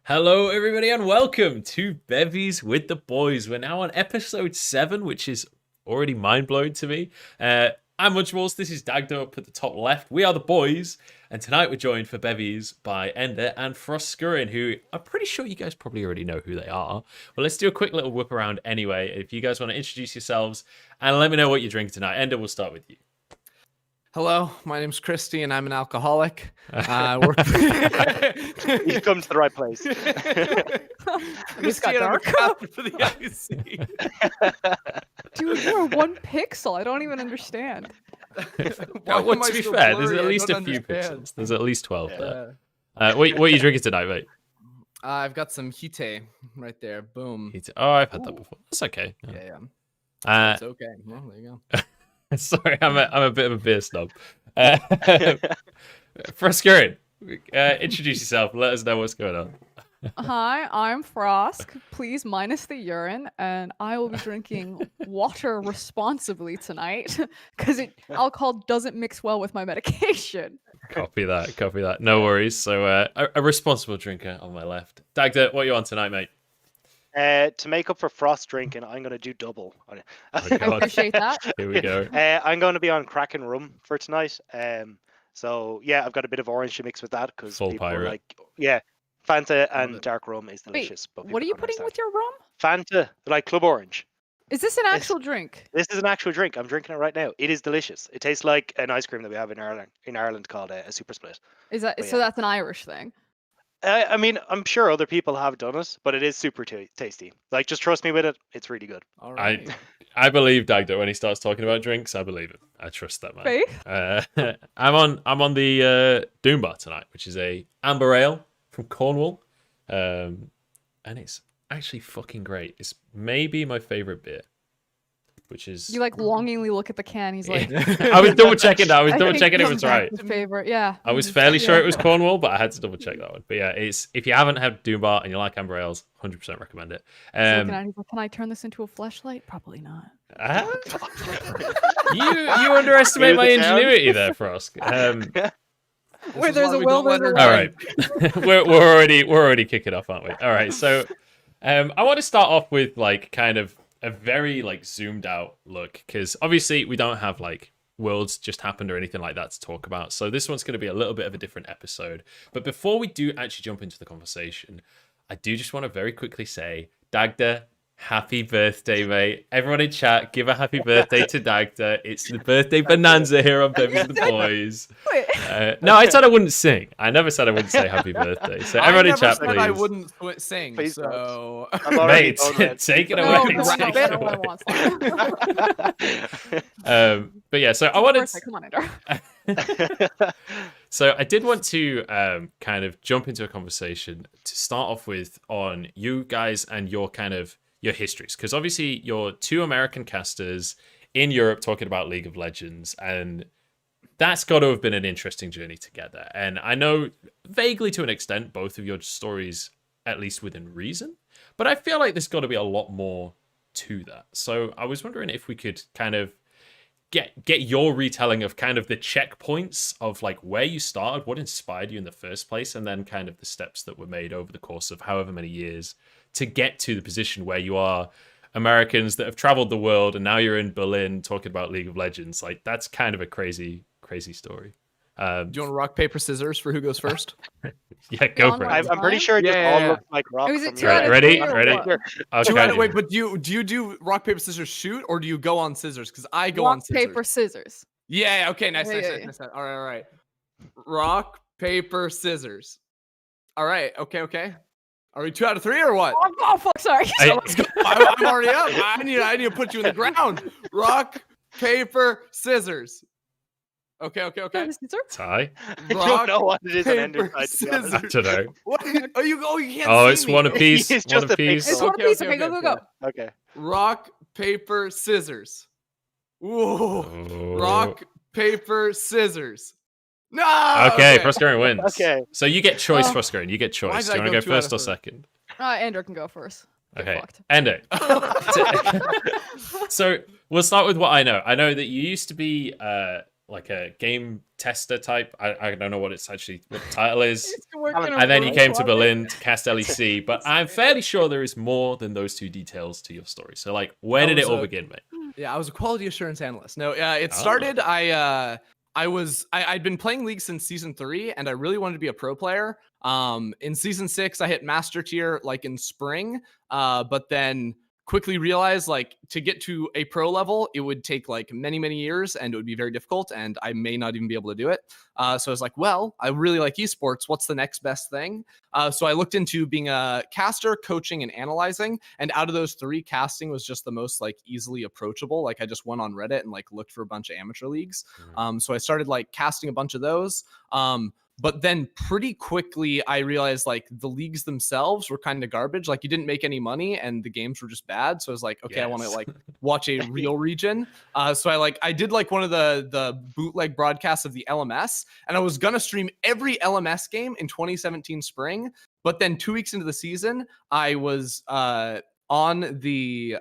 Hello, everybody, and welcome to Bevvies with the Boys. We're now on episode 7, which is already mind-blowing to me. I'm Munchables, this is Dagda up at the top left. We are the boys, and tonight we're joined for Bevvies by Ender and Froskurinn, who I'm pretty sure you guys probably already know who they are. But let's do a quick little whip around anyway. If you guys want to introduce yourselves and let me know what you're drinking tonight. Ender, we'll start with you. Hello, my name's Christy, and I'm an alcoholic. You've come to the right place. It's got dark for the IC. Dude, you're 1 pixel. I don't even understand. Well, to be fair, there's at least a few pixels. There's at least 12 there. What are you drinking tonight, mate? I've got some hite right there. Boom. Oh, I've had that before. That's okay. Yeah. It's okay. Well, there you go. Sorry, I'm a bit of a beer snob. Froskurinn, introduce yourself. Let us know what's going on. Hi, I'm Frosk. Please minus the urine, and I will be drinking water responsibly tonight because alcohol doesn't mix well with my medication. Copy that. No worries. So a responsible drinker on my left. Dagda, what are you on tonight, mate? To make up for Frost drinking, I'm going to do double. Oh, I appreciate that. Here we go. I'm going to be on Kraken rum for tonight. So yeah, I've got a bit of orange to mix with that because Full people pirate. are like, yeah, Fanta and dark rum is delicious. Wait, but what are you people putting can't with your rum? understand. Fanta, like Club Orange. Is this an actual drink? This is an actual drink. I'm drinking it right now. It is delicious. It tastes like an ice cream that we have in Ireland called a super split. Is that But so? yeah. That's an Irish thing. I mean, I'm sure other people have done it, but it is super tasty. Like, just trust me with it. It's really good. All right. I believe Dagda when he starts talking about drinks. I believe him. I trust that man. Faith? I'm on the Doom Bar tonight, which is a amber ale from Cornwall, and it's actually fucking great. It's maybe my favorite beer, which is You like longingly look at the can. He's like, I was double checking that. I was I double think checking it this was is right. his favorite, yeah. I was fairly sure it was Cornwall, but I had to double check that one. But yeah, it's if you haven't had Doom Bar and you like amber ales, 100% recommend it. He's looking at it, he's like, can I turn this into a fleshlight? Probably not. You underestimate my ingenuity there, Frosk. Where there's a will, there's a way. All right, we're already kicking off, aren't we? All right, so I want to start off with like kind of a very like zoomed out look because obviously we don't have like worlds just happened or anything like that to talk about. So this one's going to be a little bit of a different episode. But before we do actually jump into the conversation, I do just want to very quickly say, Dagda, happy birthday, mate. Everyone in chat, give a happy birthday to Dagda. It's the birthday bonanza here on Bevvies with the Boys. No, I said I wouldn't sing. I never said I wouldn't say happy birthday. So everyone in chat, please. I wouldn't sing. Please so Mate, take it away. No, Take it no one away. wants that. But yeah, so I wanted. Come on, Ender. So I did want to kind of jump into a conversation to start off with on you guys and your kind of your histories, because obviously you're 2 American casters in Europe talking about League of Legends, and that's got to have been an interesting journey together. And I know vaguely to an extent both of your stories, at least within reason, but I feel like there's got to be a lot more to that. So I was wondering if we could kind of get your retelling of kind of the checkpoints of like where you started, what inspired you in the first place, and then kind of the steps that were made over the course of however many years to get to the position where you are Americans that have traveled the world and now you're in Berlin talking about League of Legends. Like that's kind of a crazy story. do you want to rock, paper, scissors for who goes first? Yeah, go for it. I'm pretty sure it just all looks like rock. Was it from 2 your- out of Ready? 3 or Ready? what? Okay. Wait, but do you do rock, paper, scissors shoot, or do you go on scissors? Because I go on Rock, scissors. paper, scissors. Yeah, okay, nice. Yeah. All right. Rock, paper, scissors. All right, okay. Are we 2 out of 3 or what? Oh fuck, sorry. Let's go. I'm already up. I need to put you in the ground. Rock, paper, scissors. Okay. Scissor? Tie. I don't know what it is on Ender's paper, side, to be honest. I don't know. What? You can't. Oh, see it's me. one apiece. It's One just a apiece. It's pixel. one piece. Okay, go. Okay. Rock, paper, scissors. Ooh. Oh. Rock, paper, scissors. No. Okay, Froskurinn wins. Okay. So you get choice, Oh. Froskurinn. You get Why choice. did Do I you want to go go 2 out first of or 3? second? Ender can go first. Get Okay. fucked. Ender. So we'll start with what I know. I know that you used to be like a game tester type. I don't know what the title is. working And then you came to Berlin to cast LEC, but I'm fairly sure there is more than those two details to your story. So, like, where did it all begin, mate? Yeah, I was a quality assurance analyst. No, it started. I'd been playing League since season 3, and I really wanted to be a pro player. In season 6, I hit master tier like in spring, but then quickly realized like to get to a pro level, it would take like many years, and it would be very difficult, and I may not even be able to do it. So I was like, well, I really like esports. What's the next best thing? So I looked into being a caster, coaching, and analyzing. And out of those 3, casting was just the most like easily approachable. Like I just went on Reddit and like looked for a bunch of amateur leagues. So I started like casting a bunch of those. But then pretty quickly, I realized like the leagues themselves were kind of garbage. Like you didn't make any money and the games were just bad. So I was like, okay, I want to like watch a real region. So I did like one of the bootleg broadcasts of the LMS, and I was going to stream every LMS game in 2017 spring. But then 2 weeks into the season, I was on the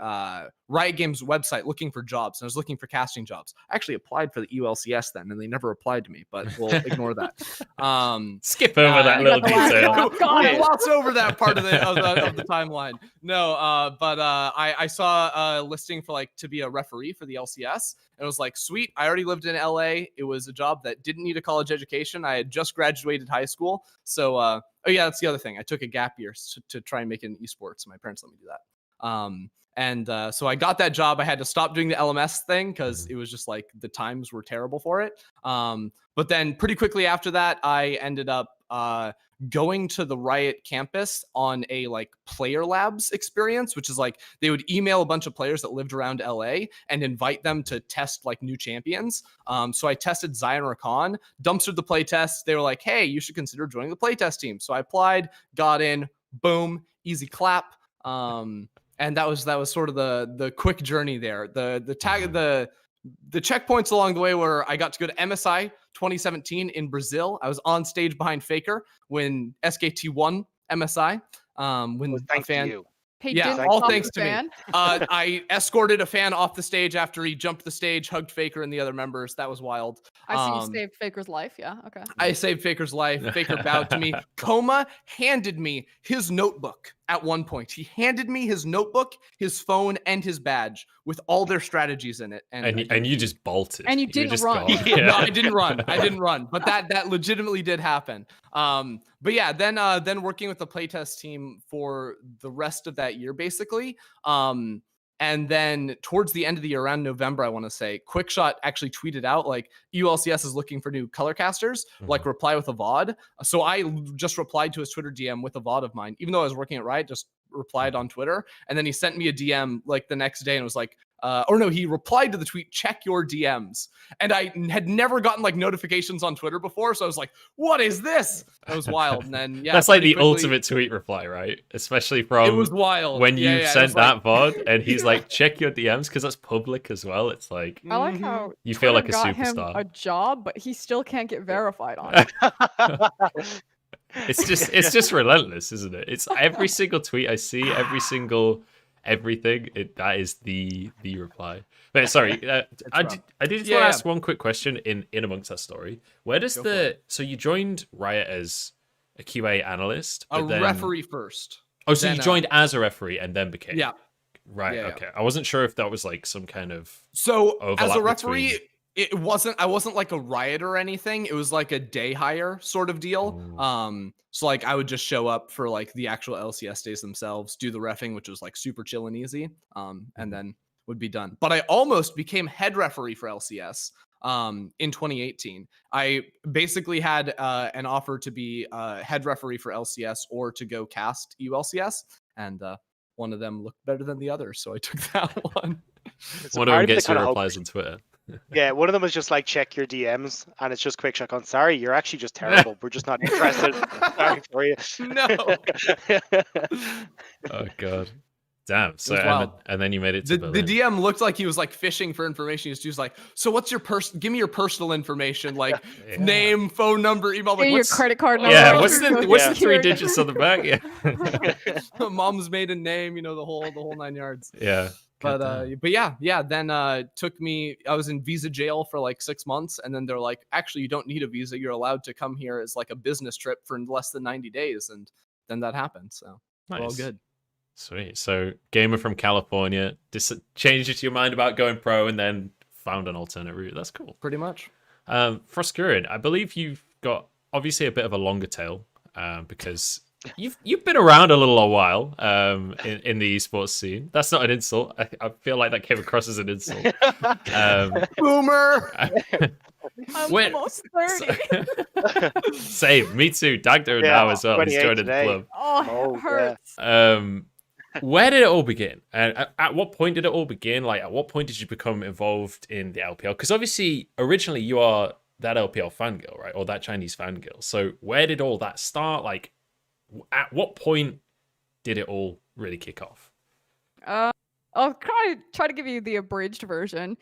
Riot Games website looking for jobs, and I was looking for casting jobs. I actually applied for the ULCS then, and they never replied to me, but we'll ignore that. Skip over that little detail. Gloss over that part of the timeline. No, but I saw a listing for like to be a referee for the LCS, and it was like, sweet, I already lived in LA. It was a job that didn't need a college education. I had just graduated high school. So, oh yeah, that's the other thing. I took a gap year to try and make it in esports. My parents let me do that. So I got that job. I had to stop doing the LMS thing because it was just like the times were terrible for it. But then pretty quickly after that, I ended up going to the Riot campus on a like player labs experience, which is like they would email a bunch of players that lived around LA and invite them to test like new champions. So I tested Zion Rakan, dumpstered the play test. They were like, hey, you should consider joining the playtest team. So I applied, got in, boom, easy clap. And that was sort of the quick journey there. The checkpoints along the way where I got to go to MSI 2017 in Brazil. I was on stage behind Faker when SKT won MSI. Thanks to you. Yeah, all thanks to me. I escorted a fan off the stage after he jumped the stage, hugged Faker and the other members. That was wild. I see you saved Faker's life. Yeah, okay. I saved Faker's life. Faker bowed to me. Coma handed me his notebook at one point. He handed me his notebook, his phone, and his badge with all their strategies in it. And you just bolted. And you didn't run. No, I didn't run. But that legitimately did happen. But yeah, then working with the playtest team for the rest of that year, basically. And then towards the end of the year, around November, I want to say, Quickshot actually tweeted out like ULCS is looking for new color casters, like reply with a VOD. So I just replied to his Twitter DM with a VOD of mine, even though I was working at Riot, just replied on Twitter. And then he sent me a DM like the next day and was like, he replied to the tweet, check your DMs. And I had never gotten like notifications on Twitter before. So I was like, what is this? That was wild. And then, yeah, that's like the ultimate tweet reply, right? Especially from it was wild when you sent that VOD and he's like, check your DMs because that's public as well. It's like, I like how you feel like a got him superstar. a job, but he still can't get verified on it. It's just relentless, isn't it? It's every single tweet I see, every single everything. That is the reply. But sorry, I did just want to ask one quick question in amongst that story. Where does so you joined Riot as a QA analyst, but then referee first. Oh, so you joined as a referee and then became right. Yeah, okay, I wasn't sure if that was like some kind of as a referee. Between... I wasn't like a Riot or anything. It was like a day hire sort of deal. So like I would just show up for like the actual LCS days themselves, do the reffing, which was like super chill and easy. And then would be done. But I almost became head referee for LCS in 2018. I basically had an offer to be head referee for LCS or to go cast ULCS, and one of them looked better than the other, so I took that one. One of them gets your replies on Twitter. Yeah, one of them was just like, check your DMs, and it's just Quickshot going, sorry, you're actually just terrible. We're just not interested. Sorry for you. No. Oh god. Damn. So and then you made it to the DM looked like he was like fishing for information. He was like, so what's your give me your personal information, like name, phone number, email, like your credit card number. Yeah, what's the 3 digits on the back? Yeah. Mom's maiden name, the whole 9 yards. Yeah. But yeah. Then took me. I was in visa jail for like 6 months, and then they're like, actually, you don't need a visa. You're allowed to come here as like a business trip for less than 90 days, and then that happened. So we're all good. Sweet. So gamer from California, changed your mind about going pro, and then found an alternate route. That's cool. Pretty much. Froskurinn, I believe you've got obviously a bit of a longer tail because you've been around a little while in the esports scene. That's not an insult. I feel like that came across as an insult. Boomer. I'm almost 30. Same. Me too. Dagda now as well. He's joining the club. Oh, it hurts. Where did it all begin? And at what point did it all begin? Like, at what point did you become involved in the LPL? Because obviously, originally you are that LPL fangirl, right? Or that Chinese fangirl. So where did all that start? Like, at what point did it all really kick off? I'll try to give you the abridged version.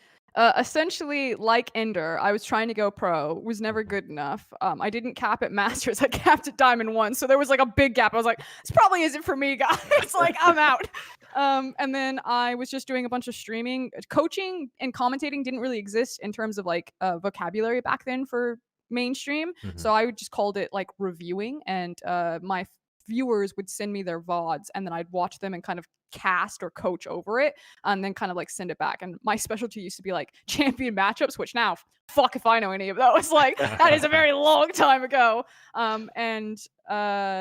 Essentially, like Ender, I was trying to go pro, was never good enough. I didn't cap at Masters, I capped at Diamond 1, so there was like a big gap. I was like, this probably isn't for me, guys. Like, I'm out. And then I was just doing a bunch of streaming. Coaching and commentating didn't really exist in terms of like vocabulary back then for mainstream. So I would just called it like reviewing, and my viewers would send me their VODs, and then I'd watch them and kind of cast or coach over it, and then kind of like send it back. And my specialty used to be like champion matchups, which now, fuck if I know any of those. Like, that is a very long time ago. And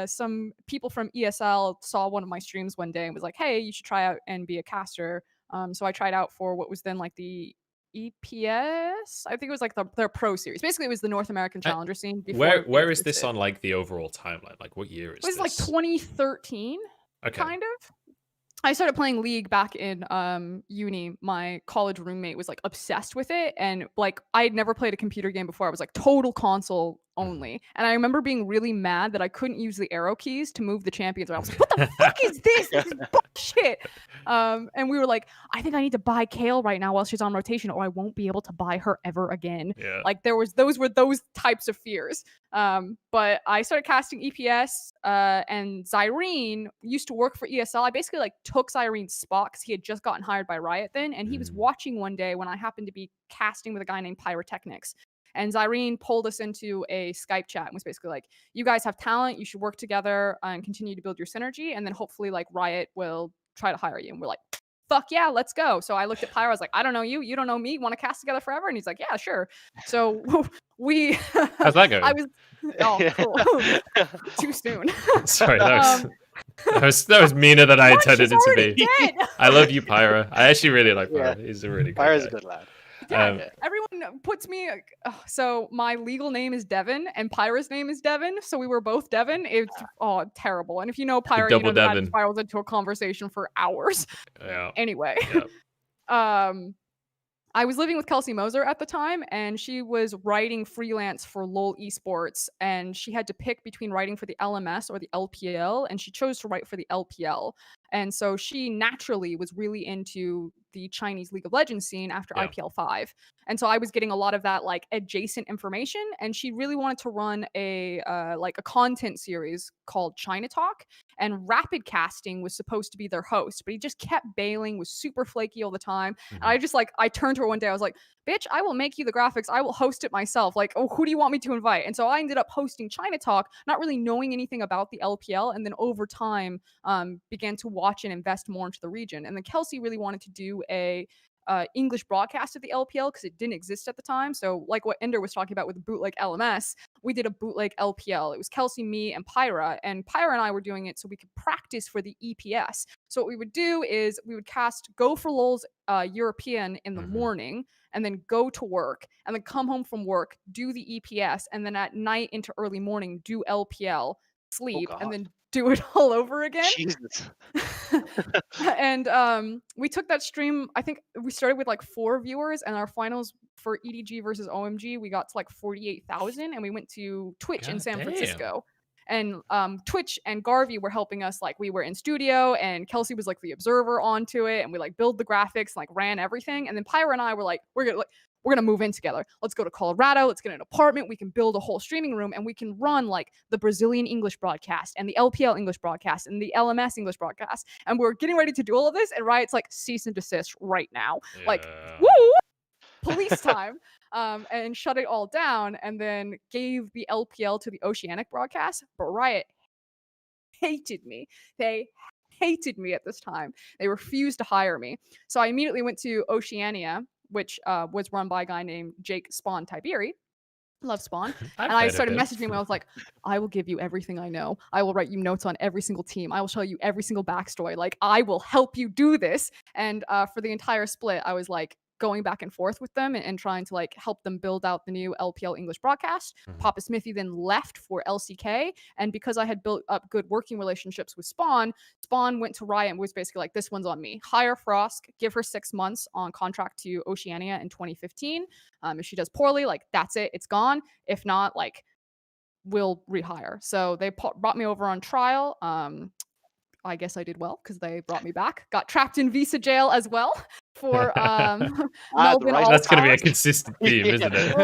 some people from ESL saw one of my streams one day and was like, hey, you should try out and be a caster. So I tried out for what was then like the EPS. I think it was like their pro series. Basically, it was the North American Challenger scene. Where is this on like the overall timeline? Like, what year is this? It was like 2013, kind of. I started playing League back in uni. My college roommate was like obsessed with it, and like I had never played a computer game before. I was like total console only, and I remember being really mad that I couldn't use the arrow keys to move the champions around. I was like, what the fuck is this? This is bullshit. And we were like, I think I need to buy Kale right now while she's on rotation, or I won't be able to buy her ever again. Yeah. Like those were those types of fears. But I started casting EPS, and Zyrene used to work for ESL. I basically like took Zyrene's spot because he had just gotten hired by Riot then, and he was watching one day when I happened to be casting with a guy named Pyrotechnics. And Zyrene pulled us into a Skype chat and was basically like, you guys have talent, you should work together and continue to build your synergy, and then hopefully like Riot will try to hire you. And we're like, fuck yeah, let's go. So I looked at Pyro, I was like, I don't know you, you don't know me, want to cast together forever? And he's like, yeah, sure. So we how's that going? I was cool. Too soon. Sorry, that was meaner than I intended it to be. Dead. I love you, Pyra. I actually really like Pyra. He's a really good Pyra's guy. a good lad. Yeah, everyone puts me. So my legal name is Devin, and Pyra's name is Devin. So we were both Devin. It's terrible. And if you know Pyra, you know that spirals into a conversation for hours. Yeah. Anyway, yeah. I was living with Kelsey Moser at the time, and she was writing freelance for LOL Esports, and she had to pick between writing for the LMS or the LPL, and she chose to write for the LPL. And so she naturally was really into the Chinese League of Legends scene after IPL 5. And so I was getting a lot of that like adjacent information, and she really wanted to run a content series called China Talk, and Rapid Casting was supposed to be their host, but he just kept bailing, was super flaky all the time. And I turned to her one day, I was like, bitch, I will make you the graphics, I will host it myself. Like, oh, who do you want me to invite? And so I ended up hosting China Talk, not really knowing anything about the LPL, and then over time began to watch and invest more into the region. And then Kelsey really wanted to do a English broadcast of the LPL because it didn't exist at the time. So like what Ender was talking about with the bootleg LMS, we did a bootleg LPL. It was Kelsey, me, and Pyra and I were doing it so we could practice for the EPS. So what we would do is we would cast Go for LOL's European in the morning, and then go to work, and then come home from work, do the EPS, and then at night into early morning do LPL, sleep, and then do it all over again. Jesus. And we took that stream, I think we started with like 4 viewers, and our finals for EDG versus OMG, we got to like 48,000, and we went to Twitch in San Francisco. And Twitch and Garvey were helping us, like we were in studio, and Kelsey was like the observer onto it, and we like build the graphics, like ran everything. And then Pyra and I were like, we're we're gonna move in together. Let's go to Colorado. Let's get an apartment. We can build a whole streaming room, and we can run like the Brazilian English broadcast and the LPL English broadcast and the LMS English broadcast. And we're getting ready to do all of this, and Riot's like, cease and desist right now. Like, woo, police time. And shut it all down, and then gave the LPL to the Oceanic broadcast. But Riot hated me. They hated me at this time. They refused to hire me. So I immediately went to Oceania, which was run by a guy named Jake Spawn Tiberi. Love Spawn. And I started messaging him. I was like, I will give you everything I know. I will write you notes on every single team. I will show you every single backstory. Like, I will help you do this. And for the entire split, I was like, going back and forth with them and trying to like help them build out the new LPL English broadcast. Papa Smithy then left for LCK, and because I had built up good working relationships with Spawn went to Riot and was basically like, this one's on me. Hire Frosk, give her 6 months on contract to Oceania in 2015. If she does poorly, like, that's it, it's gone. If not, like, we'll rehire. So they brought me over on trial. I guess I did well because they brought me back. Got trapped in visa jail as well for Melbourne. That's going to be a consistent theme, isn't it?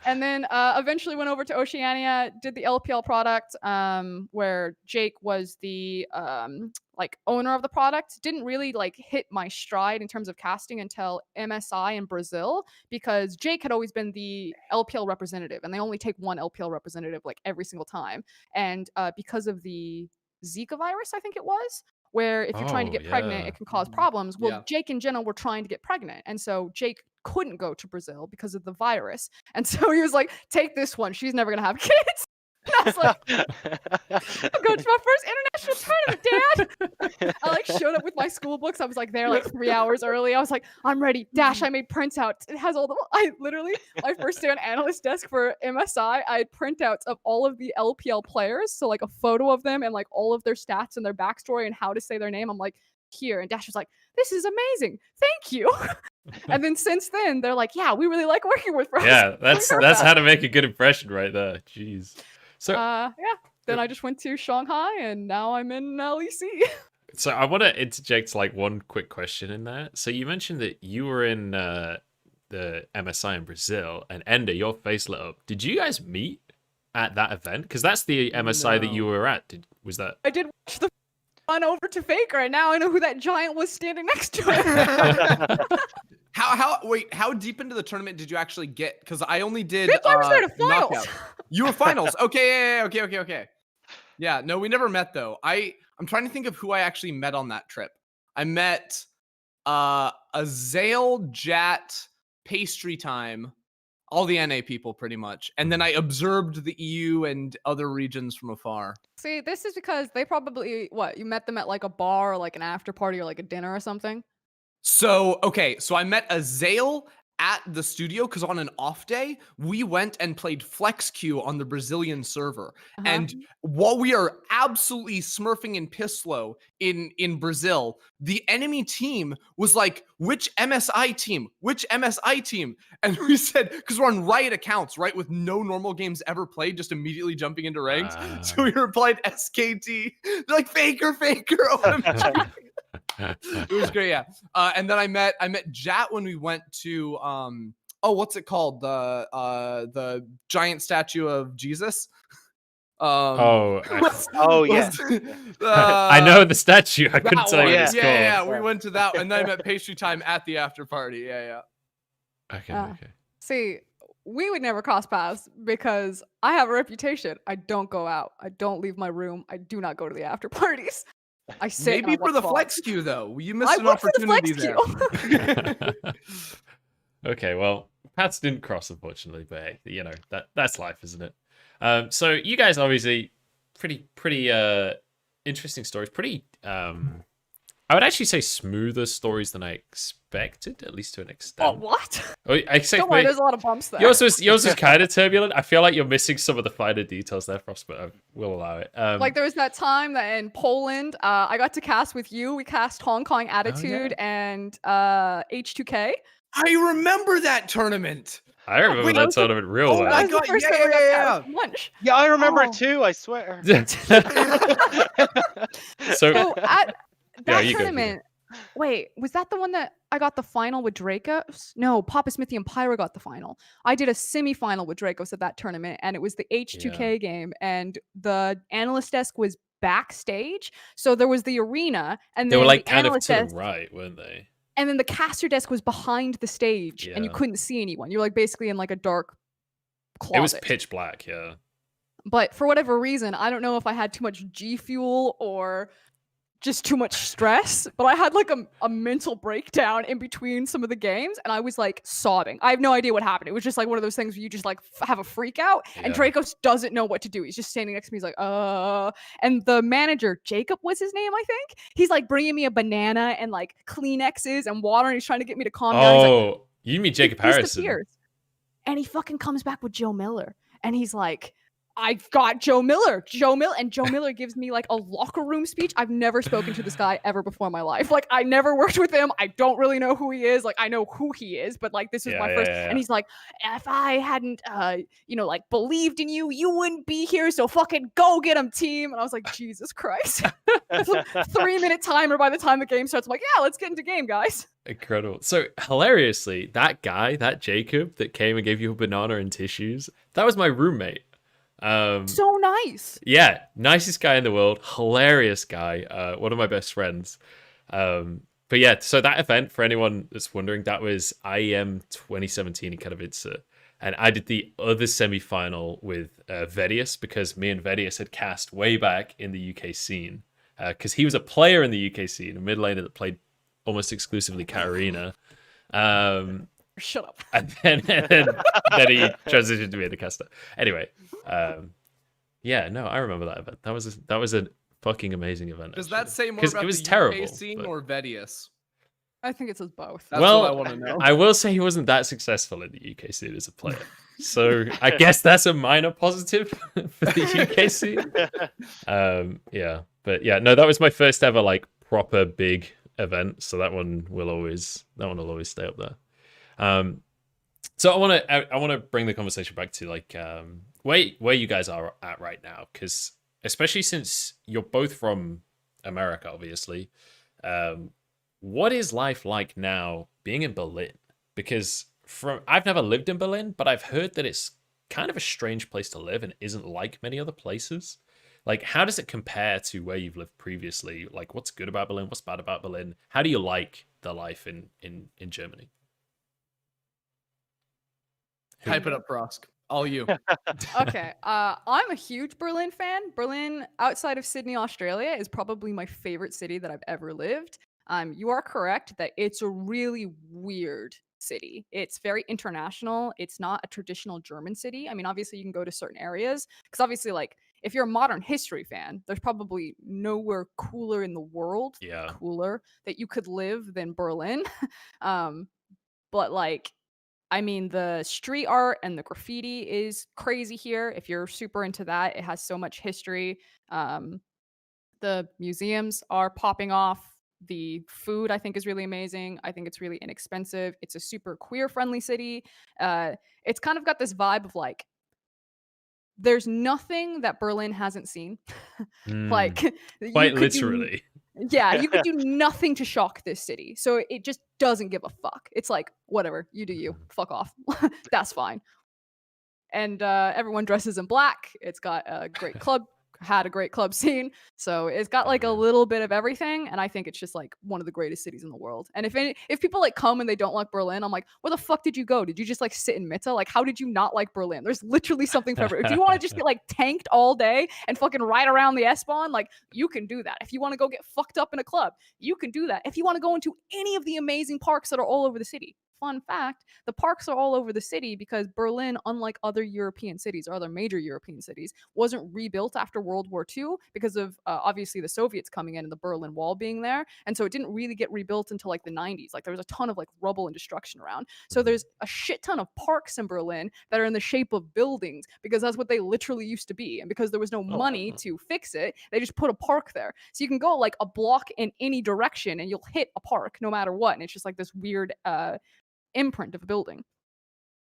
And then eventually went over to Oceania, did the LPL product, where Jake was the like owner of the product. Didn't really like hit my stride in terms of casting until MSI in Brazil, because Jake had always been the LPL representative, and they only take one LPL representative like every single time. And because of the Zika virus, I think it was, where if you're trying to get pregnant, it can cause problems. Well, Jake and Jenna were trying to get pregnant, and so Jake couldn't go to Brazil because of the virus. And so he was like, take this one. She's never going to have kids. And I was like, I'm going to my first international tournament, Dad. I like showed up with my school books. I was like there like 3 hours early. I was like, I'm ready. Dash, I made printouts. It has all the, I literally, my first day on analyst desk for MSI, I had printouts of all of the LPL players. So like a photo of them and like all of their stats and their backstory and how to say their name. I'm like, here. And Dash was like, this is amazing. Thank you. And then since then, they're like, yeah, we really like working with Frosk. Yeah, that's how to make a good impression right there. Jeez. So then I just went to Shanghai, and now I'm in LEC. So I want to interject like one quick question in there. So you mentioned that you were in the MSI in Brazil, and Ender, your face lit up. Did you guys meet at that event? Because that's the MSI that you were at. Was that? I did watch the run over to Faker, and now I know who that giant was standing next to him. How deep into the tournament did you actually get? Because I only did I was there to finals. knockout. You were finals. Okay, okay. Yeah, no, we never met though. I'm trying to think of who I actually met on that trip. I met Azale, Jat, Pastry Time, all the NA people pretty much. And then I observed the EU and other regions from afar. See, this is because they probably, you met them at like a bar or like an after party or like a dinner or something? So I met Azale at the studio because on an off day, we went and played Flex Q on the Brazilian server. And while we are absolutely smurfing and pisslow in Brazil, the enemy team was like, which MSI team? Which MSI team? And we said, because we're on Riot accounts, right? With no normal games ever played, just immediately jumping into ranks. So we replied SKT. They're like, Faker, OMG. It was great, yeah. And then I met Jat when we went to what's it called? The giant statue of Jesus. Yeah. I know the statue. I couldn't tell you what it's called. Yeah. We went to that, and then I met Pastry Time at the after party. Yeah. Okay. See, we would never cross paths because I have a reputation. I don't go out. I don't leave my room. I do not go to the after parties. I say maybe for the Flex Q though. You missed an opportunity there. Okay, well, paths didn't cross unfortunately, but hey, you know that's life, isn't it? So you guys obviously pretty interesting stories. Pretty I would actually say smoother stories than I expected, at least to an extent. What? Don't worry, there's a lot of bumps there. Yours was kind of turbulent. I feel like you're missing some of the finer details there, Frosk, but I will allow it. Like there was that time that in Poland, I got to cast with you. We cast Hong Kong Attitude and H2K. I remember that tournament. I remember that tournament real well. My God, yeah, I remember it too, I swear. So at that tournament, Wait, was that the one that I got the final with Dracos? No, Papa Smithy and Pyro got the final. I did a semi-final with Dracos at that tournament, and it was the H2K game, and the analyst desk was backstage. So there was the arena, and They were then like the kind of analyst to the desk, right, weren't they? and then the caster desk was behind the stage, and you Yeah. couldn't see anyone. You're like basically in like a dark closet. It was pitch black, yeah. But for whatever reason, I don't know if I had too much G fuel or just too much stress, but I had like a mental breakdown in between some of the games, and I was like sobbing. I have no idea what happened. It was just like one of those things where you just like have a freak out, and Yeah. Dracos doesn't know what to do. He's just standing next to me. He's like, and the manager, Jacob was his name, I think. He's like bringing me a banana and like Kleenexes and water, and he's trying to get me to calm down. He's like, Oh, you mean Jacob he Harrison? disappears. And he fucking comes back with Joe Miller, and he's like, I've got Joe Miller, and Joe Miller gives me like a locker room speech. I've never spoken to this guy ever before in my life. Like, I never worked with him. I don't really know who he is. Like, I know who he is, but like, this is my first. And he's like, if I hadn't, like believed in you, you wouldn't be here. So fucking go get him, team. And I was like, Jesus Christ. 3-minute timer by the time the game starts. I'm like, yeah, let's get into game, guys. Incredible. So hilariously, that guy, that Jacob that came and gave you a banana and tissues, that was my roommate. So nice. Yeah, nicest guy in the world, hilarious guy, one of my best friends. But yeah, so that event, for anyone that's wondering, that was IEM 2017 in Katowice. And I did the other semi-final with Vedius, because me and Vedius had cast way back in the UK scene. Because he was a player in the UK scene, a mid laner that played almost exclusively Katarina. Shut up. And then he transitioned to be a caster. Anyway, yeah, no, I remember that event. That was a fucking amazing event. Does actually. that say more 'Cause about it was the terrible, UK scene but- or Vedius? I think it says both. That's Well, what I want to know. I will say he wasn't that successful in the UK scene as a player. So I guess that's a minor positive for the UK scene. Yeah, but yeah, no, that was my first ever like proper big event. So that one will always stay up there. So I want to bring the conversation back to like where you guys are at right now, because especially since you're both from America, obviously. What is life like now being in Berlin? Because I've never lived in Berlin, but I've heard that it's kind of a strange place to live and isn't like many other places. Like, how does it compare to where you've lived previously? Like, what's good about Berlin? What's bad about Berlin? How do you like the life in Germany? Hype it up, Frosk. All you. Okay. I'm a huge Berlin fan. Berlin, outside of Sydney, Australia, is probably my favorite city that I've ever lived. You are correct that it's a really weird city. It's very international. It's not a traditional German city. I mean, obviously you can go to certain areas, because obviously, like, if you're a modern history fan, there's probably nowhere cooler in the world, cooler that you could live than Berlin. But like, I mean, the street art and the graffiti is crazy here. If you're super into that, it has so much history. The museums are popping off. The food, I think, is really amazing. I think it's really inexpensive. It's a super queer-friendly city. It's kind of got this vibe of like, there's nothing that Berlin hasn't seen. Like, quite literally. Yeah, you could do nothing to shock this city. So it just doesn't give a fuck. It's like, whatever, you do you. Fuck off. That's fine. And everyone dresses in black. It's got a great had a great club scene. So it's got like a little bit of everything. And I think it's just like one of the greatest cities in the world. And if people like come and they don't like Berlin, I'm like, where the fuck did you go? Did you just like sit in Mitte? Like, how did you not like Berlin? There's literally something for everyone. If you want to just get like tanked all day and fucking ride around the S-Bahn, like, you can do that. If you want to go get fucked up in a club, you can do that. If you want to go into any of the amazing parks that are all over the city. Fun fact, the parks are all over the city because Berlin, unlike other European cities or other major European cities, wasn't rebuilt after World War II because of obviously the Soviets coming in and the Berlin Wall being there. And so it didn't really get rebuilt until like the 90s. Like, there was a ton of like rubble and destruction around. So there's a shit ton of parks in Berlin that are in the shape of buildings because that's what they literally used to be. And because there was no money to fix it, they just put a park there. So you can go like a block in any direction and you'll hit a park no matter what. And it's just like this weird imprint of a building.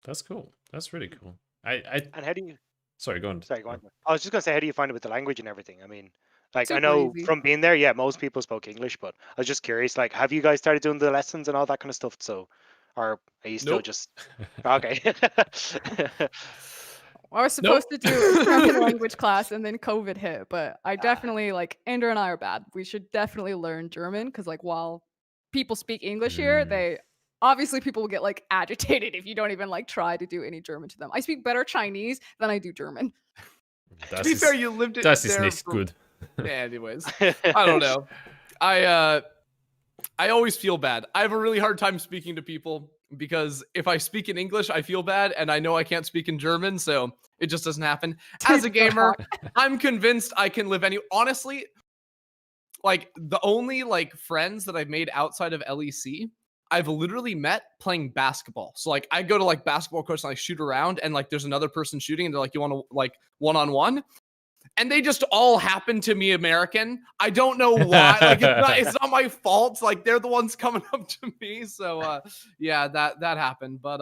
That's cool. That's really cool. And how do you? Sorry, go on. Sorry, go on. I was just gonna say, how do you find it with the language and everything? I mean, Like I Super know easy. from being there, yeah, most people spoke English, but I was just curious, like, have you guys started doing the lessons and all that kind of stuff? So, or are you still Nope. just okay? I was Nope. supposed to do a German language class and then COVID hit, but I definitely like Ender and I are bad. We should definitely learn German because like while people speak English here, they obviously people will get like agitated if you don't even like try to do any German to them. I speak better Chinese than I do German. To be fair, you lived it Das ist there nicht for- good. Yeah, anyways, I don't know. I always feel bad. I have a really hard time speaking to people because if I speak in English, I feel bad, and I know I can't speak in German, so it just doesn't happen. As a gamer, I'm convinced I can live any. Honestly, like the only like friends that I've made outside of LEC, I've literally met playing basketball. So like I go to like basketball courts and I shoot around, and like there's another person shooting, and they're like, "You want to like one-on-one?" And they just all happen to be American. I don't know why. Like it's not my fault. Like they're the ones coming up to me. So yeah, that happened. But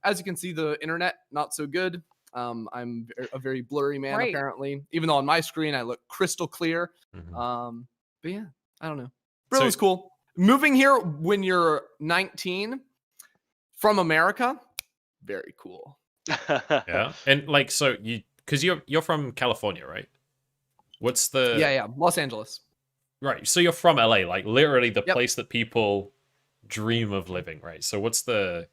as you can see, the internet not so good. I'm a very blurry man Right. apparently. Even though on my screen I look crystal clear. Mhm. But yeah, I don't know. So- Berlin's cool. Moving here when you're 19 from America, very cool. Yeah, and like so because you're from California, right? What's the Yeah, Los Angeles. right? So you're from LA, like literally the Yep. place that people dream of living, right? So what's the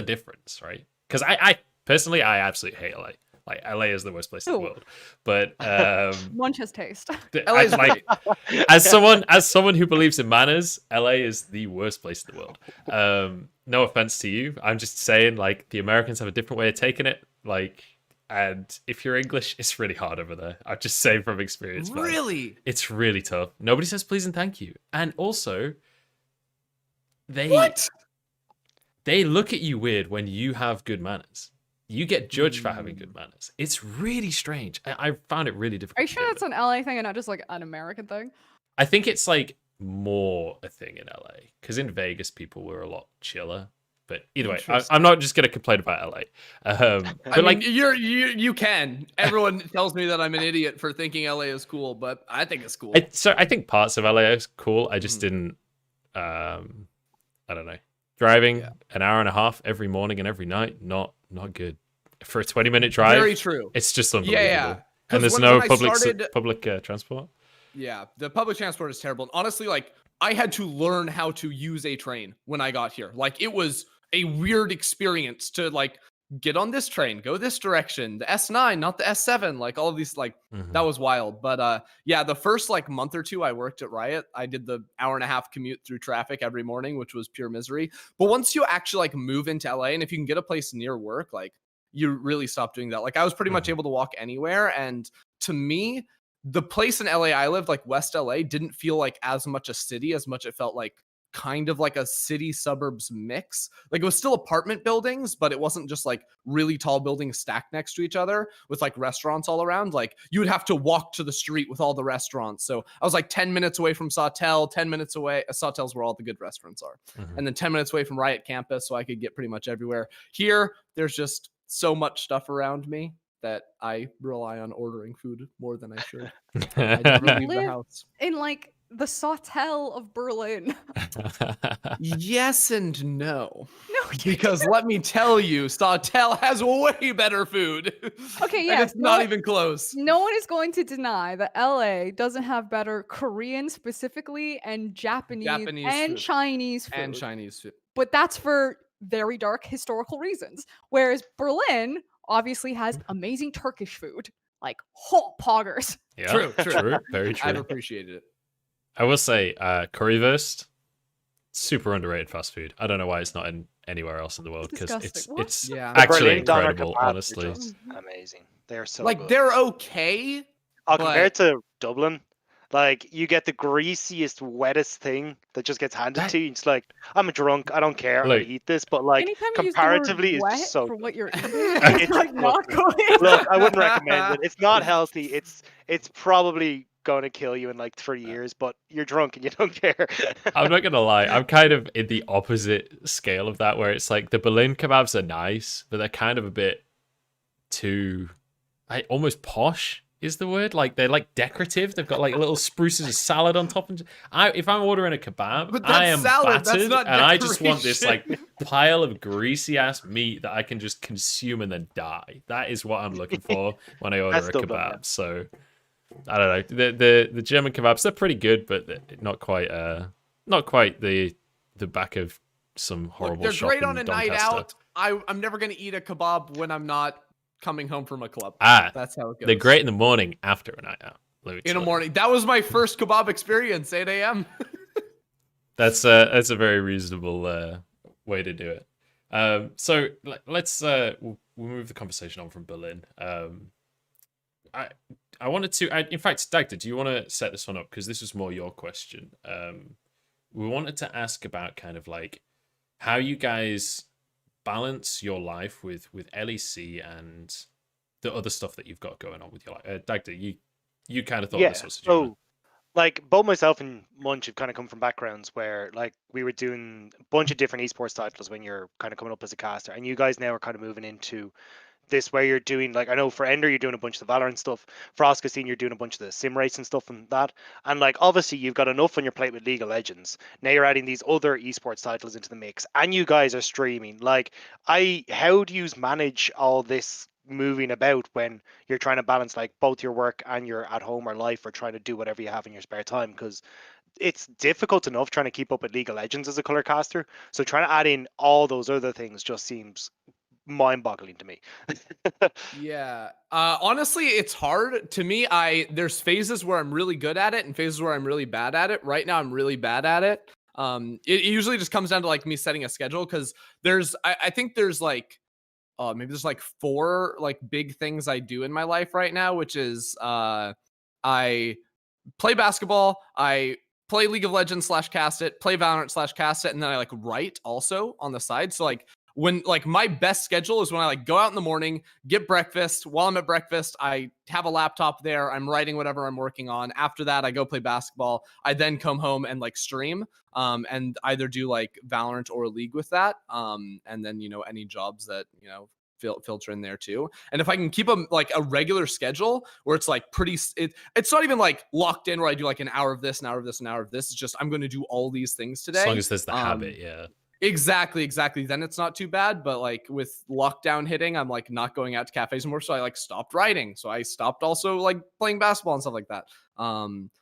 difference, right? Because I personally I absolutely hate LA. Like LA is the worst place in the Ooh. world. But Munch's taste. LA is like as someone who believes in manners, LA is the worst place in the world. No offense to you. I'm just saying like the Americans have a different way of taking it. Like and if you're English, it's really hard over there. I'm just saying from experience. Man. Really? It's really tough. Nobody says please and thank you. And also they look at you weird when you have good manners. You get judged for having good manners. It's really strange. I found it really difficult. Are you to sure deal that's with. an LA thing and not just like an American thing? I think it's like more a thing in LA because in Vegas people were a lot chiller. But either way, I'm not just gonna complain about LA. But I mean, like you can. Everyone tells me that I'm an idiot for thinking LA is cool, but I think it's cool. I think parts of LA is cool. I just didn't. I don't know. Driving an hour and a half every morning and every night, not good. For a 20-minute drive, Very true. It's just unbelievable. Yeah. And there's when no I public started- public transport. Yeah, the public transport is terrible. And honestly, like I had to learn how to use a train when I got here. Like it was a weird experience to like get on this train, go this direction, the S9, not the S7, like all of these like that was wild. But yeah, the first like month or two I worked at Riot, I did the hour and a half commute through traffic every morning, which was pure misery. But once you actually like move into LA and if you can get a place near work, like you really stop doing that. Like I was pretty much able to walk anywhere. And to me, the place in LA I lived, like West LA, didn't feel like as much a city as much it felt like kind of like a city suburbs mix. Like it was still apartment buildings, but it wasn't just like really tall buildings stacked next to each other with like restaurants all around. Like you would have to walk to the street with all the restaurants. So I was like 10 minutes away from Sawtell, 10 minutes away. Sawtell's where all the good restaurants are. And then 10 minutes away from Riot campus. So I could get pretty much everywhere. Here, there's just so much stuff around me that I rely on ordering food more than I should. I never leave the Live house. in like the Sawtell of Berlin. Yes and no. No, Because let me tell you, Sawtell has way better food. Okay, And yes, it's not no- even close. no one is going to deny that LA doesn't have better Korean specifically and Japanese and food. Chinese food. And Chinese food. But that's for very dark historical reasons. Whereas Berlin obviously has amazing Turkish food, like poggers. Yeah, True. Very I've true. appreciated it. I will say, currywurst, super underrated fast food. I don't know why it's not in anywhere else in the world because Disgusting. What? it's Yeah. The actually Berlin doner incredible, kebabs are honestly. just amazing. They're so Like good. they're okay. Compared to Dublin, like you get the greasiest, wettest thing that just gets handed That- to you. It's like I'm a drunk, I don't care, I'm Look, gonna eat this, but like Anytime you comparatively, use the word it's wet just so. for what you're eating, It's it's like not disgusting. good. Look, I wouldn't recommend it. It's not healthy. It's probably going to kill you in like 3 years, but you're drunk and you don't care. I'm not gonna lie, I'm kind of in the opposite scale of that, where it's like the Berlin kebabs are nice, but they're kind of a bit too, almost posh. is the word. Like they're like decorative. They've got like little spruces of salad on top. And if I'm ordering a kebab, But I that's am salad, that's battered, not and I just want this like decoration. pile of greasy ass meat that I can just consume and then die. That is what I'm looking for when I order That's a Dublin, kebab. yeah. So I don't know. The German kebabs, they're pretty good, but not quite the back of some Look, horrible they're shop great in on a night Doncaster. out. I'm never gonna eat a kebab when I'm not coming home from a club. Ah, That's how it goes. they're great in the morning after a night out. Let me In tell the you. morning. That was my first kebab experience, 8 a.m. That's a very reasonable way to do it. So let's we'll move the conversation on from Berlin. I wanted to, in fact, Dagda, do you want to set this one up? Because this was more your question. We wanted to ask about kind of like how you guys balance your life with LEC and the other stuff that you've got going on with your life. Dagda, you kind of thought Yeah. this was. Do you wanna- So, like, both myself and Munch have kind of come from backgrounds where, like, we were doing a bunch of different esports titles when you're kind of coming up as a caster, and you guys now are kind of moving into this where you're doing, like, I know for Ender you're doing a bunch of the Valorant stuff, Frosk has seen you're doing a bunch of the sim racing stuff and that, and like obviously you've got enough on your plate with League of Legends. Now you're adding these other esports titles into the mix, and you guys are streaming. Like, how do you manage all this moving about when you're trying to balance like both your work and your at home or life, or trying to do whatever you have in your spare time? Because it's difficult enough trying to keep up with League of Legends as a color caster, so trying to add in all those other things just seems mind-boggling to me. Yeah. Honestly, it's hard to me. There's phases where I'm really good at it and phases where I'm really bad at it. Right now I'm really bad at it. It usually just comes down to like me setting a schedule, because I think there's like maybe there's like 4 like big things I do in my life right now, which is I play basketball, I play League of Legends / cast it, play Valorant / cast it, and then I like write also on the side. So like when like my best schedule is when I like go out in the morning, get breakfast. While I'm at breakfast, I have a laptop there. I'm writing whatever I'm working on. After that, I go play basketball. I then come home and like stream, and either do like Valorant or League with that. And then, you know, any jobs that, you know, filter in there too. And if I can keep like a regular schedule where it's like it's not even like locked in where I do like an hour of this, an hour of this, an hour of this. It's just I'm going to do all these things today. As long as there's the habit, yeah. Exactly. Then it's not too bad. But like with lockdown hitting, I'm like not going out to cafes anymore. So I like stopped writing. So I stopped also like playing basketball and stuff like that.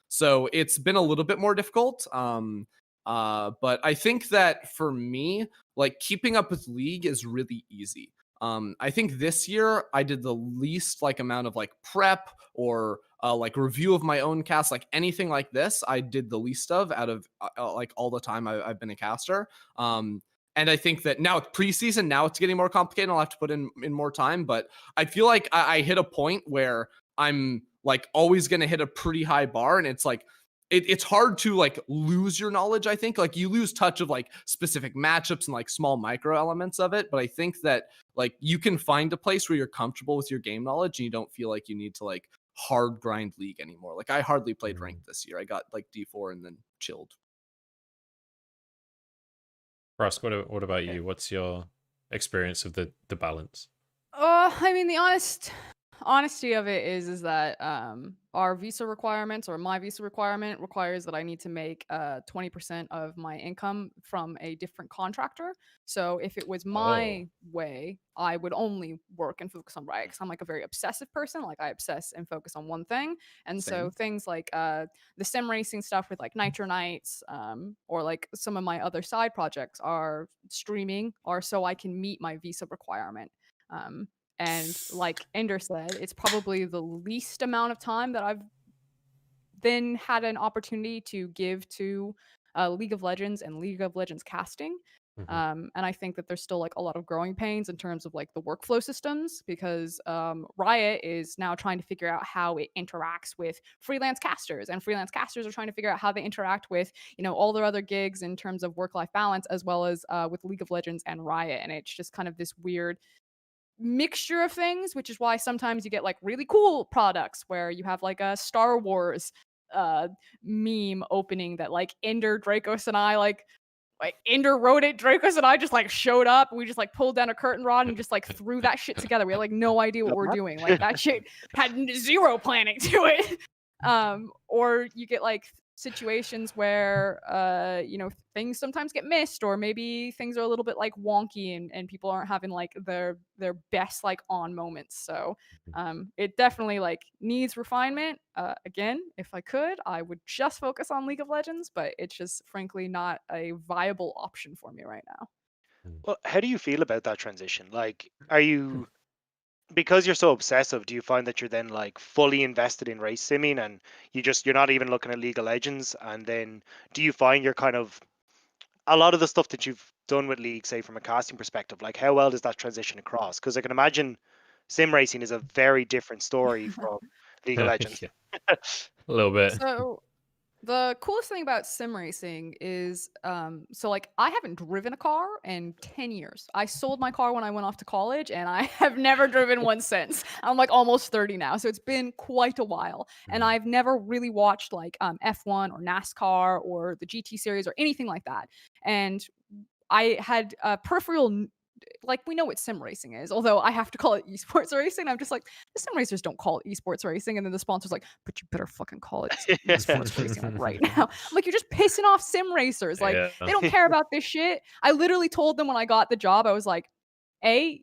So it's been a little bit more difficult. But I think that for me, like keeping up with League is really easy. I think this year I did the least like amount of like prep or like review of my own cast, like anything like this, I did the least of out of like all the time I've been a caster. And I think that now it's preseason, now it's getting more complicated. I'll have to put in more time, but I feel like I hit a point where I'm like always going to hit a pretty high bar, and it's like it's hard to like lose your knowledge. I think like you lose touch of like specific matchups and like small micro elements of it. But I think that like you can find a place where you're comfortable with your game knowledge and you don't feel like you need to like hard grind League anymore. Like I hardly played ranked this year. I got like D4 and then chilled. Frosk, what about you? What's your experience of the balance? I mean, the honesty of it is that our visa requirements, or my visa requirement, requires that I need to make 20% of my income from a different contractor. So if it was my way, I would only work and focus on Riot, because I'm like a very obsessive person. Like I obsess and focus on one thing. And so Same. things like the sim racing stuff with like Nitro Nights, or like some of my other side projects are streaming, or so I can meet my visa requirement. And like Ender said, it's probably the least amount of time that I've then had an opportunity to give to League of Legends and League of Legends casting. And I think that there's still like a lot of growing pains in terms of like the workflow systems, because Riot is now trying to figure out how it interacts with freelance casters, and freelance casters are trying to figure out how they interact with, you know, all their other gigs in terms of work-life balance, as well as with League of Legends and Riot. And it's just kind of this weird mixture of things, which is why sometimes you get like really cool products where you have like a Star Wars meme opening that like Ender, Dracos, and I like like Ender wrote it, Dracos and I just like showed up. We just like pulled down a curtain rod and just like threw that shit together. We had like no idea what we're doing. Like that shit had zero planning to it. Or you get like situations where you know, things sometimes get missed, or maybe things are a little bit like wonky and people aren't having like their best like on moments. So it definitely like needs refinement. Again, if I could, I would just focus on League of Legends, but it's just frankly not a viable option for me right now. Well, how do you feel about that transition? Like, are you, because you're so obsessive, do you find that you're then like fully invested in race simming and you're not even looking at League of Legends? And then do you find you're kind of, a lot of the stuff that you've done with League, say from a casting perspective, like how well does that transition across? Because I can imagine sim racing is a very different story from League of Legends. Yeah. A little bit. So the coolest thing about sim racing is, so like I haven't driven a car in 10 years. I sold my car when I went off to college and I have never driven one since. I'm like almost 30 now. So it's been quite a while. And I've never really watched like F1 or NASCAR or the GT series or anything like that. And I had peripheral, like we know what sim racing is, although I have to call it esports racing. I'm just like, the sim racers don't call it esports racing, and then the sponsor's like, but you better fucking call it esports racing like right now. I'm like, you're just pissing off sim racers. Like they don't care about this shit. I literally told them when I got the job, I was like,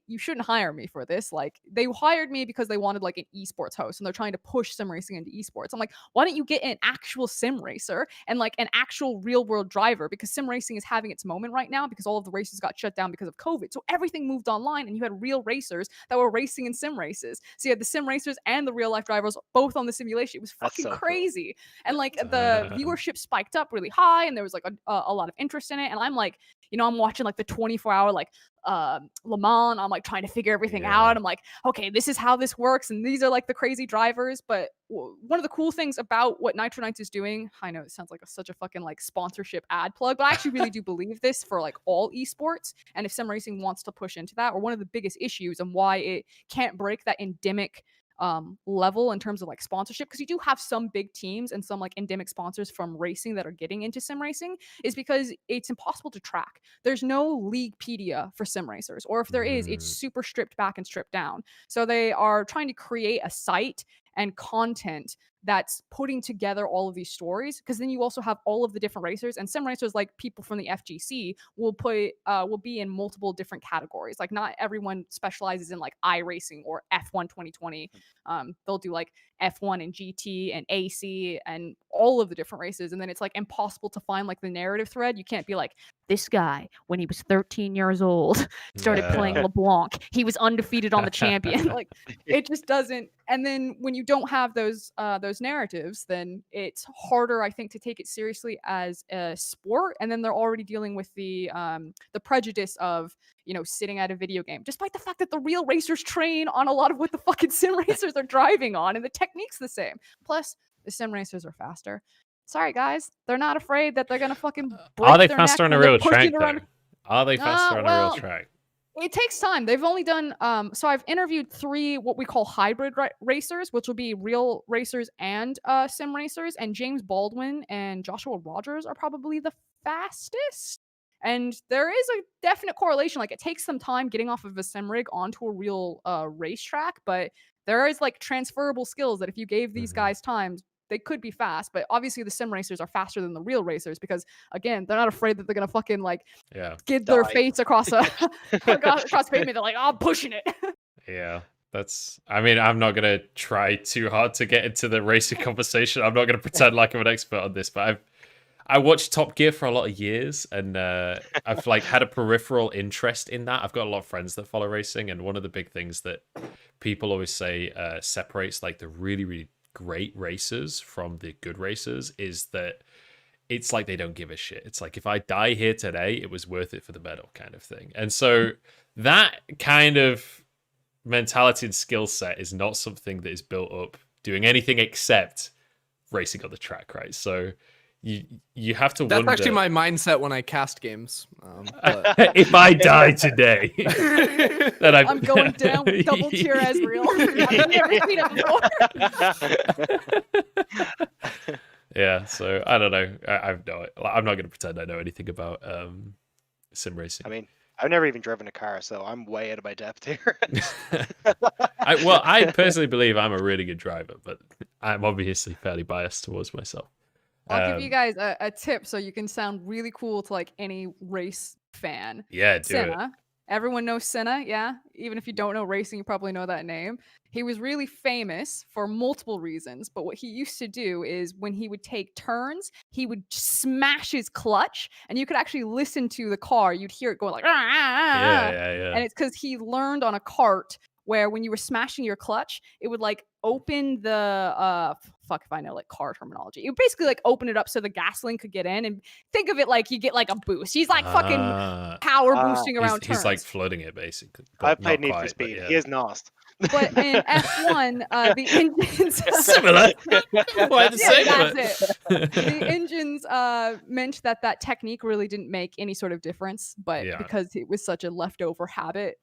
you shouldn't hire me for this. Like they hired me because they wanted like an esports host and they're trying to push sim racing into esports. I'm like, why don't you get an actual sim racer and like an actual real world driver? Because sim racing is having its moment right now because all of the races got shut down because of COVID. So everything moved online and you had real racers that were racing in sim races. So you had the sim racers and the real life drivers both on the simulation. It was fucking crazy. Cool. And like the viewership spiked up really high and there was like a lot of interest in it. And I'm like, you know, I'm watching like the 24-hour like Le Mans. I'm like trying to figure everything out. I'm like, okay, this is how this works, and these are like the crazy drivers. But one of the cool things about what Nitro Knights is doing, I know it sounds like such a fucking like sponsorship ad plug, but I actually really do believe this for like all esports. And if sim racing wants to push into that, or one of the biggest issues and why it can't break that endemic level in terms of like sponsorship, because you do have some big teams and some like endemic sponsors from racing that are getting into sim racing, is because it's impossible to track. There's no Leaguepedia for sim racers, or if there is, it's super stripped back and stripped down. So they are trying to create a site and content that's putting together all of these stories, because then you also have all of the different racers, and sim racers, like people from the FGC, will be in multiple different categories. Like not everyone specializes in like iRacing or F1 2020. They'll do like F1 and GT and AC and all of the different races, and then it's like impossible to find like the narrative thread. You can't be like, this guy when he was 13 years old started playing LeBlanc, he was undefeated on the champion. Like it just doesn't. And then when you don't have those narratives, then it's harder, I think, to take it seriously as a sport. And then they're already dealing with the prejudice of, you know, sitting at a video game, despite the fact that the real racers train on a lot of what the fucking sim racers are driving on, and the technique's the same. Plus, the sim racers are faster. Sorry, guys, they're not afraid that they're gonna fucking break Are they their faster neck on a when real they're track, pushing around. though? Are they faster on a real track? It takes time. They've only done so I've interviewed 3 what we call hybrid racers, which will be real racers and sim racers, and James Baldwin and Joshua Rogers are probably the fastest. And there is a definite correlation. Like it takes some time getting off of a sim rig onto a real racetrack, but there is like transferable skills that if you gave these guys times, they could be fast. But obviously the sim racers are faster than the real racers because again, they're not afraid that they're gonna fucking like get their face across across pavement. They're like, oh, I'm pushing it. Yeah. I mean, I'm not going to try too hard to get into the racing conversation. I'm not going to pretend like I'm an expert on this, but I watched Top Gear for a lot of years, and I've like had a peripheral interest in that. I've got a lot of friends that follow racing, and one of the big things that people always say separates like the really, really great racers from the good racers is that it's like they don't give a shit. It's like, if I die here today, it was worth it for the medal kind of thing. And so that kind of mentality and skill set is not something that is built up doing anything except racing on the track, right? So you have to wonder. That's actually my mindset when I cast games. If I die today, then I'm going down with double tier Ezreal. I've never seen it before. Yeah, Yeah, so I don't know. I'm not going to pretend I know anything about sim racing. I mean, I've never even driven a car, so I'm way out of my depth here. I personally believe I'm a really good driver, but I'm obviously fairly biased towards myself. I'll give you guys a tip so you can sound really cool to like any race fan. Yeah, do Senna. it. Everyone knows Senna, yeah? Even if you don't know racing, you probably know that name. He was really famous for multiple reasons, but what he used to do is when he would take turns, he would smash his clutch, and you could actually listen to the car. You'd hear it go like, Yeah. and it's because he learned on a kart where when you were smashing your clutch, it would like open the fuck if I know like car terminology. It would basically like open it up so the gasoline could get in, and think of it like you get like a boost. He's like fucking power boosting around turns. He's like flooding it basically. I've played Need for Speed. Yeah. He is Nost. But in F1, the engines similar. Quite the same. That's it. The engines meant that technique really didn't make any sort of difference, but because it was such a leftover habit,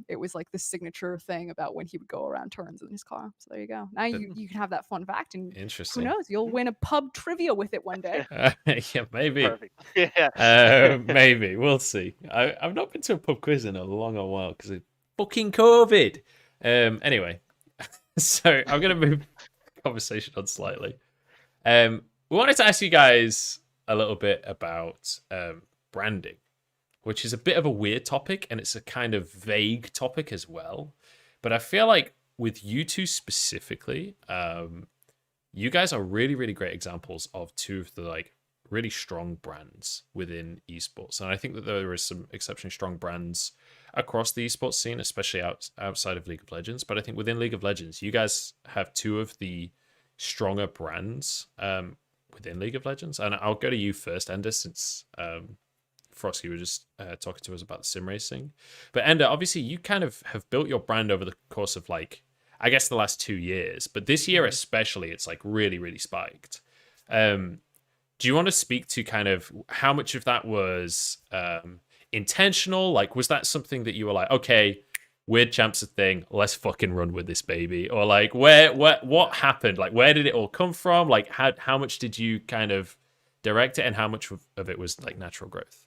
it was like the signature thing about when he would go around turns in his car. So there you go. Now you can have that fun fact, and interesting. Who knows? You'll win a pub trivia with it one day. Yeah, maybe. Perfect. Yeah. Maybe we'll see. I've not been to a pub quiz in a long while because of fucking COVID. Anyway, so I'm gonna move the conversation on slightly. We wanted to ask you guys a little bit about branding, which is a bit of a weird topic, and it's a kind of vague topic as well. But I feel like with you two specifically, you guys are really, really great examples of two of the like really strong brands within esports. And I think that there is some exceptionally strong brands across the esports scene, especially outside of League of Legends. But I think within League of Legends, you guys have two of the stronger brands within League of Legends. And I'll go to you first, Ender, since Frosk, you were just talking to us about the sim racing. But Ender, obviously you kind of have built your brand over the course of like, I guess the last 2 years, but this year especially, it's like really, really spiked. Do you want to speak to kind of how much of that was intentional? Like, was that something that you were like, okay, Weird Champ's a thing, let's fucking run with this baby? Or like, what happened? Like, where did it all come from? Like, how much did you kind of direct it, and how much of it was like natural growth?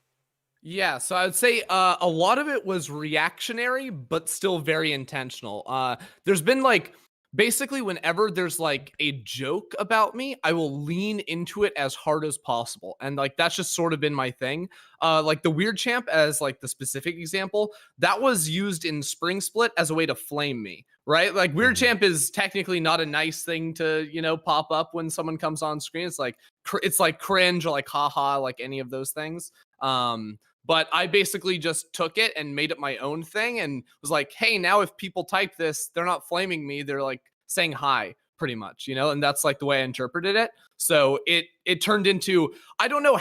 Yeah, so I would say a lot of it was reactionary, but still very intentional. There's been like, basically whenever there's like a joke about me, I will lean into it as hard as possible. And like, that's just sort of been my thing. Like the Weird Champ as like the specific example, that was used in Spring Split as a way to flame me, right? Like Weird Champ is technically not a nice thing to, you know, pop up when someone comes on screen. It's like cringe or like haha, like any of those things. But I basically just took it and made it my own thing and was like, hey, now if people type this, they're not flaming me. They're like saying hi, pretty much, you know? And that's like the way I interpreted it. So it turned into, I don't know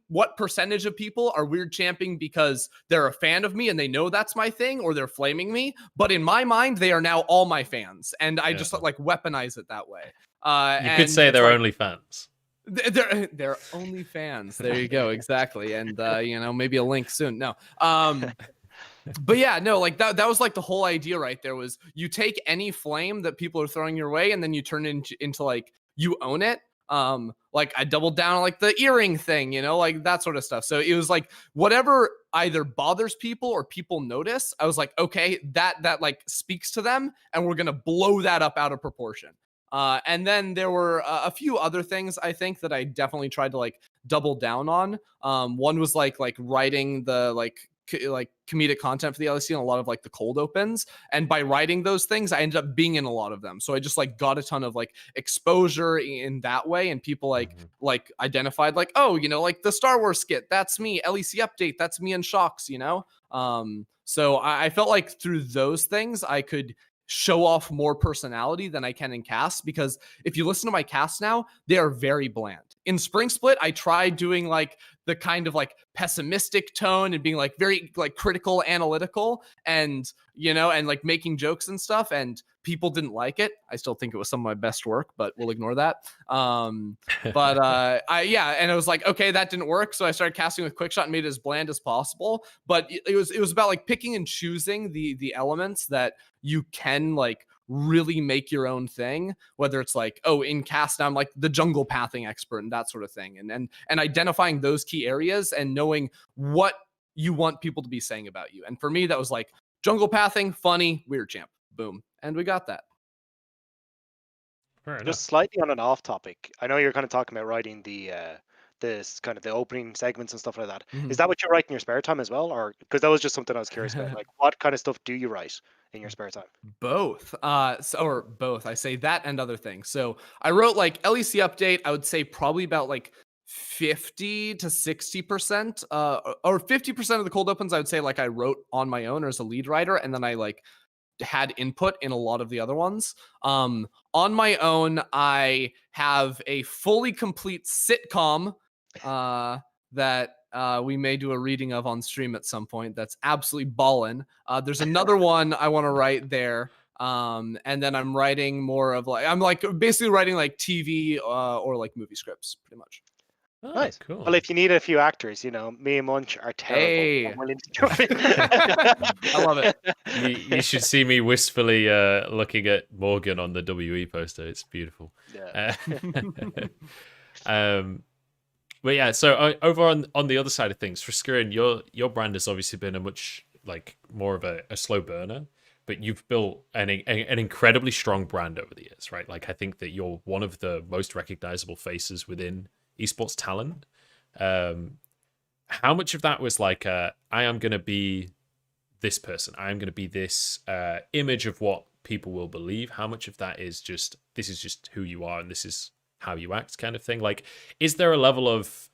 what percentage of people are Weird Champing because they're a fan of me and they know that's my thing, or they're flaming me. But in my mind, they are now all my fans. And I just like weaponize it that way. You could say they're only fans. They're only fans. There you go. Exactly. And you know, maybe a link soon. No. But yeah, no, like that was like the whole idea right there was you take any flame that people are throwing your way and then you turn it into like you own it. Like I doubled down on like the earring thing, you know, like that sort of stuff. So it was like whatever either bothers people or people notice, I was like, okay, that like speaks to them and we're gonna blow that up out of proportion. And then there were a few other things I think that I definitely tried to like double down on. One was like writing the like comedic content for the LEC and a lot of like the cold opens. And by writing those things, I ended up being in a lot of them. So I just like got a ton of like exposure in that way. And people like identified like, oh, you know, like the Star Wars skit, that's me. LEC update, that's me and Shocks, you know? So I felt like through those things, I could show off more personality than I can in casts, because if you listen to my casts now, they are very bland. In Spring Split, I tried doing like the kind of like pessimistic tone and being like very like critical, analytical, and you know, and like making jokes and stuff, and people didn't like it. I still think it was some of my best work, but we'll ignore that. And I was like, okay, that didn't work, so I started casting with Quickshot and made it as bland as possible. But it was about like picking and choosing the elements that you can like really make your own thing, whether it's like, oh, in cast I'm like the jungle pathing expert and that sort of thing, and identifying those key areas and knowing what you want people to be saying about you. And for me, that was like jungle pathing, funny, weird champ, boom, and we got that. Fair enough. Just slightly on an off topic. I know you're kind of talking about writing this kind of the opening segments and stuff like that. Is that what you write in your spare time as well, or because that was just something I was curious about? Like, what kind of stuff do you write in your spare time? Both. Or both. I say that and other things. So I wrote like LEC update. I would say probably about like 50 to 60%, or 50% of the cold opens. I would say like I wrote on my own or as a lead writer, and then I like had input in a lot of the other ones. On my own, I have a fully complete sitcom that we may do a reading of on stream at some point. That's absolutely ballin'. There's another one I want to write there. And then I'm writing more of like, I'm like basically writing like TV or like movie scripts pretty much. Oh, Nice. Cool. Well, if you need a few actors, you know, me and Munch are terrible. Hey. I'm willing to jump in. I love it. You should see me wistfully looking at Morgan on the WE poster. It's beautiful. Yeah. But yeah, so over on the other side of things, Froskurinn, your brand has obviously been a much like more of a slow burner, but you've built an incredibly strong brand over the years, right? Like I think that you're one of the most recognizable faces within esports talent. How much of that was like I am going to be this person, I am going to be this image of what people will believe? How much of that is just this is just who you are and this is how you act kind of thing? Like, is there a level of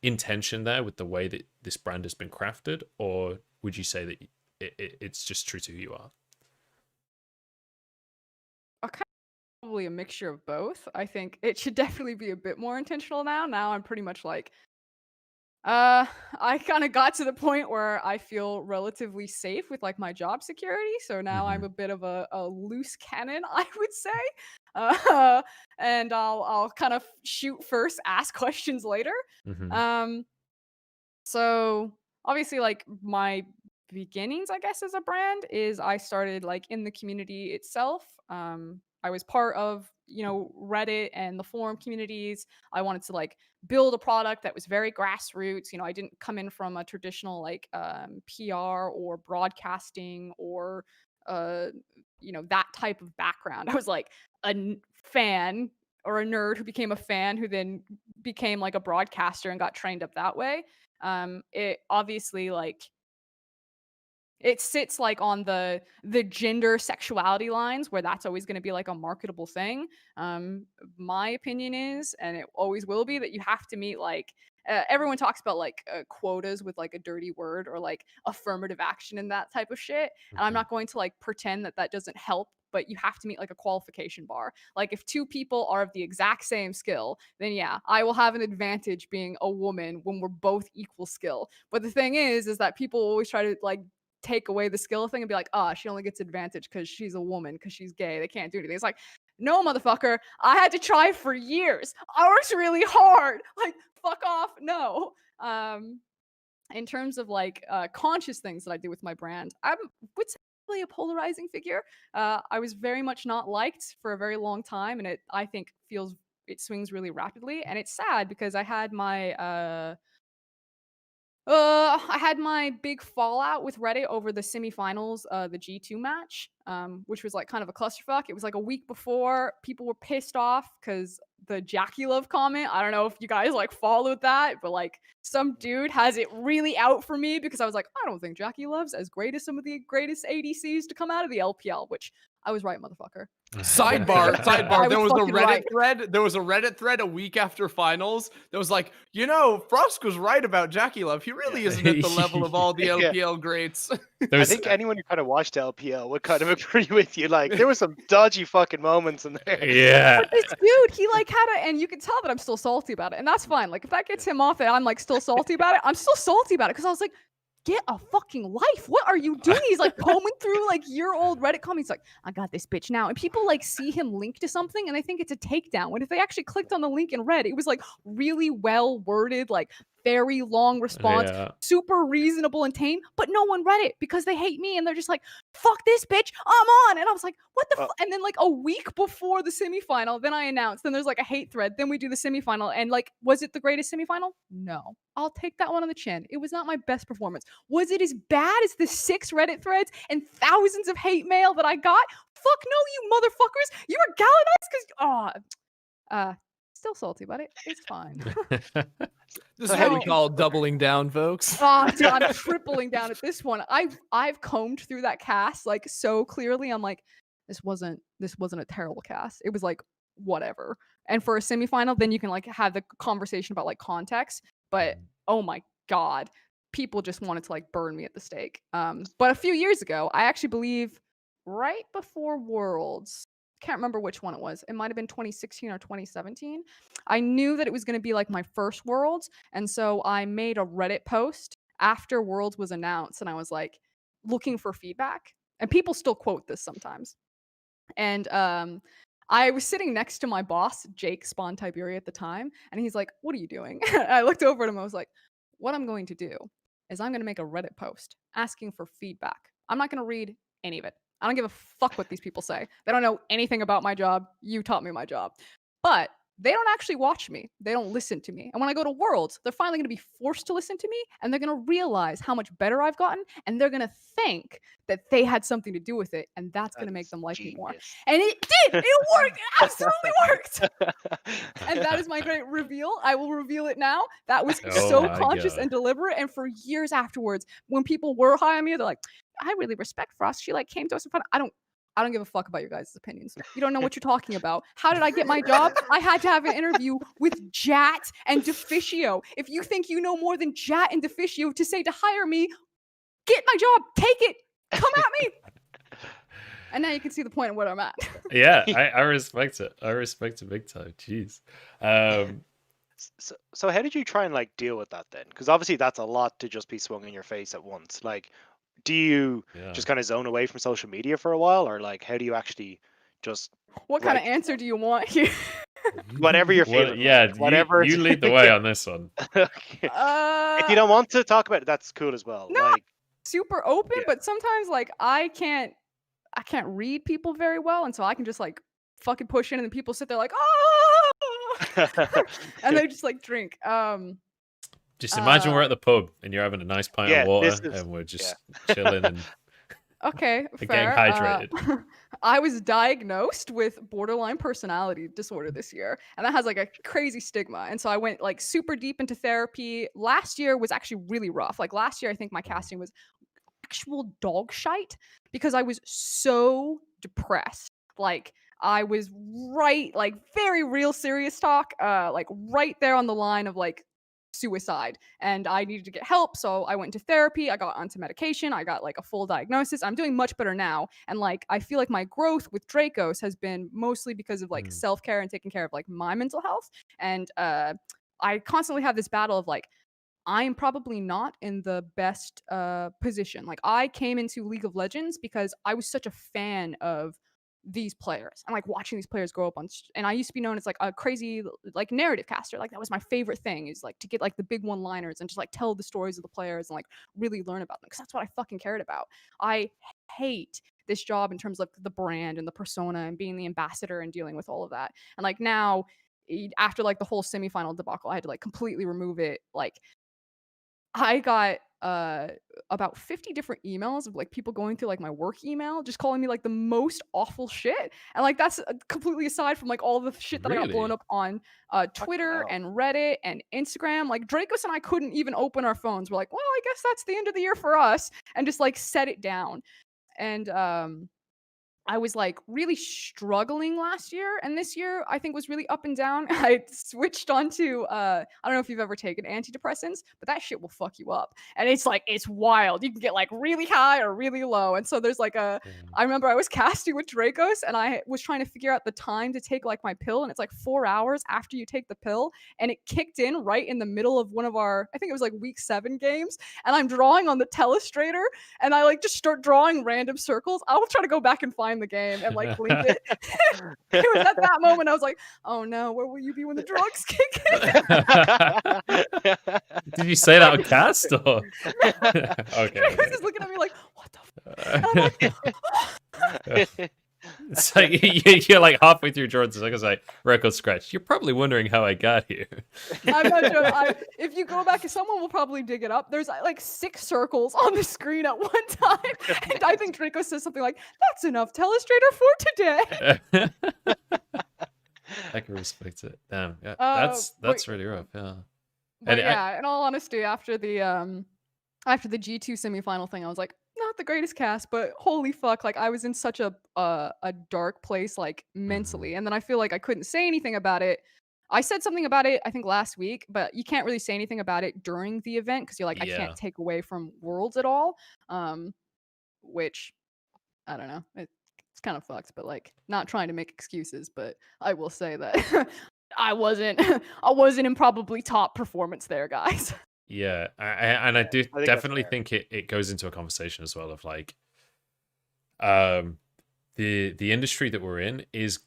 intention there with the way that this brand has been crafted, or would you say that it's just true to who you are? Probably a mixture of both. I think it should definitely be a bit more intentional now. Now I'm pretty much like, I kind of got to the point where I feel relatively safe with like my job security. So now I'm a bit of a loose cannon, I would say. And I'll kind of shoot first, ask questions later. So obviously like my beginnings, I guess, as a brand is I started like in the community itself. I was part of, you know, Reddit and the forum communities. I wanted to like build a product that was very grassroots. You know, I didn't come in from a traditional like PR or broadcasting or you know, that type of background. I was like a fan or a nerd who became a fan who then became like a broadcaster and got trained up that way. It obviously like it sits like on the gender sexuality lines where that's always going to be like a marketable thing. My opinion is, and it always will be, that you have to meet like everyone talks about like quotas with like a dirty word or like affirmative action and that type of shit. And I'm not going to like pretend that that doesn't help, but you have to meet like a qualification bar. Like if two people are of the exact same skill, then yeah, I will have an advantage being a woman when we're both equal skill. But the thing is that people always try to like take away the skill thing and be like, she only gets advantage because she's a woman, because she's gay. They can't do anything. It's like, no, motherfucker. I had to try for years. I worked really hard. Like, fuck off. No. In terms of like conscious things that I do with my brand, I would say really a polarizing figure. I was very much not liked for a very long time, and I think it swings really rapidly, and it's sad because I had my big fallout with Reddit over the semifinals, the G2 match, which was like kind of a clusterfuck. It was like a week before. People were pissed off because the Jackie Love comment. I don't know if you guys like followed that, but like some dude has it really out for me because I was like, I don't think Jackie Love's as great as some of the greatest ADCs to come out of the LPL, which I was right, motherfucker. Sidebar. There was a Reddit right. thread. There was a Reddit thread a week after finals that was like, you know, Frosk was right about Jackie Love. He really isn't at the level of all the LPL greats. I think anyone who kind of watched LPL would kind of agree with you. Like, there were some dodgy fucking moments in there. Yeah. But this dude, he like had and you can tell that I'm still salty about it. And that's fine. Like if that gets him off and I'm like still salty about it, I'm still salty about it because I was like, get a fucking life. What are you doing? He's like combing through like your old Reddit comments like, I got this bitch now. And people like see him link to something and they think it's a takedown. When if they actually clicked on the link and read, it was like really well worded, like very long response, Yeah. super reasonable and tame, but no one read it because they hate me and they're just like, fuck this bitch, I'm on. And I was like, what the and then like a week before the semifinal, then I announced, then there's like a hate thread, then we do the semifinal, and like, was it the greatest semifinal? No. I'll take that one on the chin. It was not my best performance. Was it as bad as the 6 Reddit threads and thousands of hate mail that I got? Fuck no, you motherfuckers. You were galvanized because still salty, but it's fine. This is what we call doubling down, folks. Oh, dude, I'm tripling down at this one. I've combed through that cast like so clearly. I'm like, this wasn't a terrible cast. It was like whatever. And for a semifinal, then you can like have the conversation about like context. But oh my god, people just wanted to like burn me at the stake. But a few years ago, I actually believe right before Worlds, can't remember which one it was. It might have been 2016 or 2017. I knew that it was going to be like my first Worlds, and so I made a Reddit post after Worlds was announced, and I was like looking for feedback. And people still quote this sometimes. And I was sitting next to my boss, Jake Spawn Tiberia at the time, and he's like, "What are you doing?" I looked over at him. I was like, "What I'm going to do is I'm going to make a Reddit post asking for feedback. I'm not going to read any of it. I don't give a fuck what these people say. They don't know anything about my job. You taught me my job. But they don't actually watch me. They don't listen to me. And when I go to Worlds, they're finally going to be forced to listen to me, and they're going to realize how much better I've gotten, and they're going to think that they had something to do with it, and that's going to make them like me more." And it did. It worked. It absolutely worked. And that is my great reveal. I will reveal it now. That was so conscious and deliberate. And for years afterwards, when people were high on me, they're like, "I really respect Frost. She like came to us in front." I don't give a fuck about your guys' opinions. You don't know what you're talking about. How did I get my job? I had to have an interview with Jat and Deficio. If you think you know more than Jat and Deficio to say to hire me, get my job. Take it. Come at me. And now you can see the point of what I'm at. Yeah, I respect it. I respect it big time. Jeez. So how did you try and like deal with that then? Because obviously that's a lot to just be swung in your face at once. Like, do you just kind of zone away from social media for a while, or like how do you actually just what kind of answer do you want here? Whatever you're feeling. Whatever. You lead the way on this one. If you don't want to talk about it, that's cool as well. No, like super open, but sometimes like I can't read people very well, and so I can just like fucking push in, and then people sit there like, "Oh," and they just like drink. Just imagine we're at the pub and you're having a nice pint of water and we're just chilling and fair. getting hydrated. I was diagnosed with borderline personality disorder this year, and that has like a crazy stigma. And so I went like super deep into therapy. Last year was actually really rough. Like last year, I think my casting was actual dog shite because I was so depressed. Like I was like very real serious talk, like right there on the line of like suicide, and I needed to get help, so I went into therapy. I got onto medication. I got like a full diagnosis. I'm doing much better now, and like I feel like my growth with Dracos has been mostly because of like self-care and taking care of like my mental health. And I constantly have this battle of like, I'm probably not in the best position. Like I came into League of Legends because I was such a fan of these players and like watching these players grow up and I used to be known as like a crazy like narrative caster. Like that was my favorite thing, is like to get like the big one-liners and just like tell the stories of the players and like really learn about them, because that's what I fucking cared about. I hate this job in terms of the brand and the persona and being the ambassador and dealing with all of that. And like now, after like the whole semifinal debacle, I had to like completely remove it. Like I got about 50 different emails of like people going through like my work email just calling me like the most awful shit, and like that's completely aside from like all the shit that I got blown up on Twitter and Reddit and Instagram. Like Dracos and I couldn't even open our phones. We're like, well, I guess that's the end of the year for us, and just like set it down. And I was like really struggling last year, and this year I think was really up and down. I switched onto I don't know if you've ever taken antidepressants, but that shit will fuck you up. And it's like, it's wild. You can get like really high or really low. And so there's like I remember I was casting with Dracos, and I was trying to figure out the time to take like my pill, and it's like 4 hours after you take the pill, and it kicked in right in the middle of one of our, I think it was like week 7 games, and I'm drawing on the telestrator, and I like just start drawing random circles. I'll try to go back and find in the game and like leave it. It was at that moment I was like, oh no, where will you be when the drugs kick in? Did you say that on cast or? Okay. Drake was just looking at me like, what the fuck? And I'm like, It's like you're like halfway through Jordan's like, I was like, record scratch. You're probably wondering how I got here. I'm not sure. If you go back, someone will probably dig it up. There's like 6 circles on the screen at one time. And I think Draco says something like, that's enough Telestrator for today. I can respect it. Damn. Yeah, But- that's really rough. Yeah. But And yeah, in all honesty, after the G2 semifinal thing, I was like, not the greatest cast, but holy fuck, like I was in such a dark place, like mentally. And then I feel like I couldn't say anything about it. I said something about it, I think last week, but you can't really say anything about it during the event because you're like, I Yeah. can't take away from Worlds at all. Which I don't know. It's kind of fucked, but like not trying to make excuses, but I will say that I wasn't in probably top performance there, guys. Yeah, and I do that's definitely fair. think it goes into a conversation as well of like, the industry that we're in is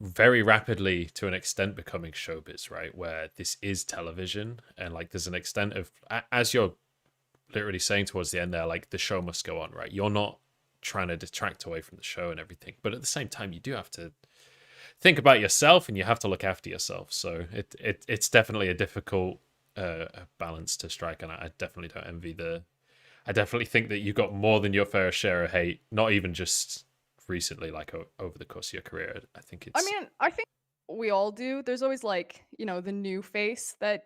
very rapidly to an extent becoming showbiz, right? Where this is television, and like there's an extent of as you're literally saying towards the end there, like the show must go on, right? You're not trying to detract away from the show and everything, but at the same time, you do have to think about yourself and you have to look after yourself. So it's definitely a difficult balance to strike, and I definitely don't envy I definitely think that you got more than your fair share of hate, not even just recently, like over the course of your career. I think it's. I mean, I think we all do. There's always like, the new face that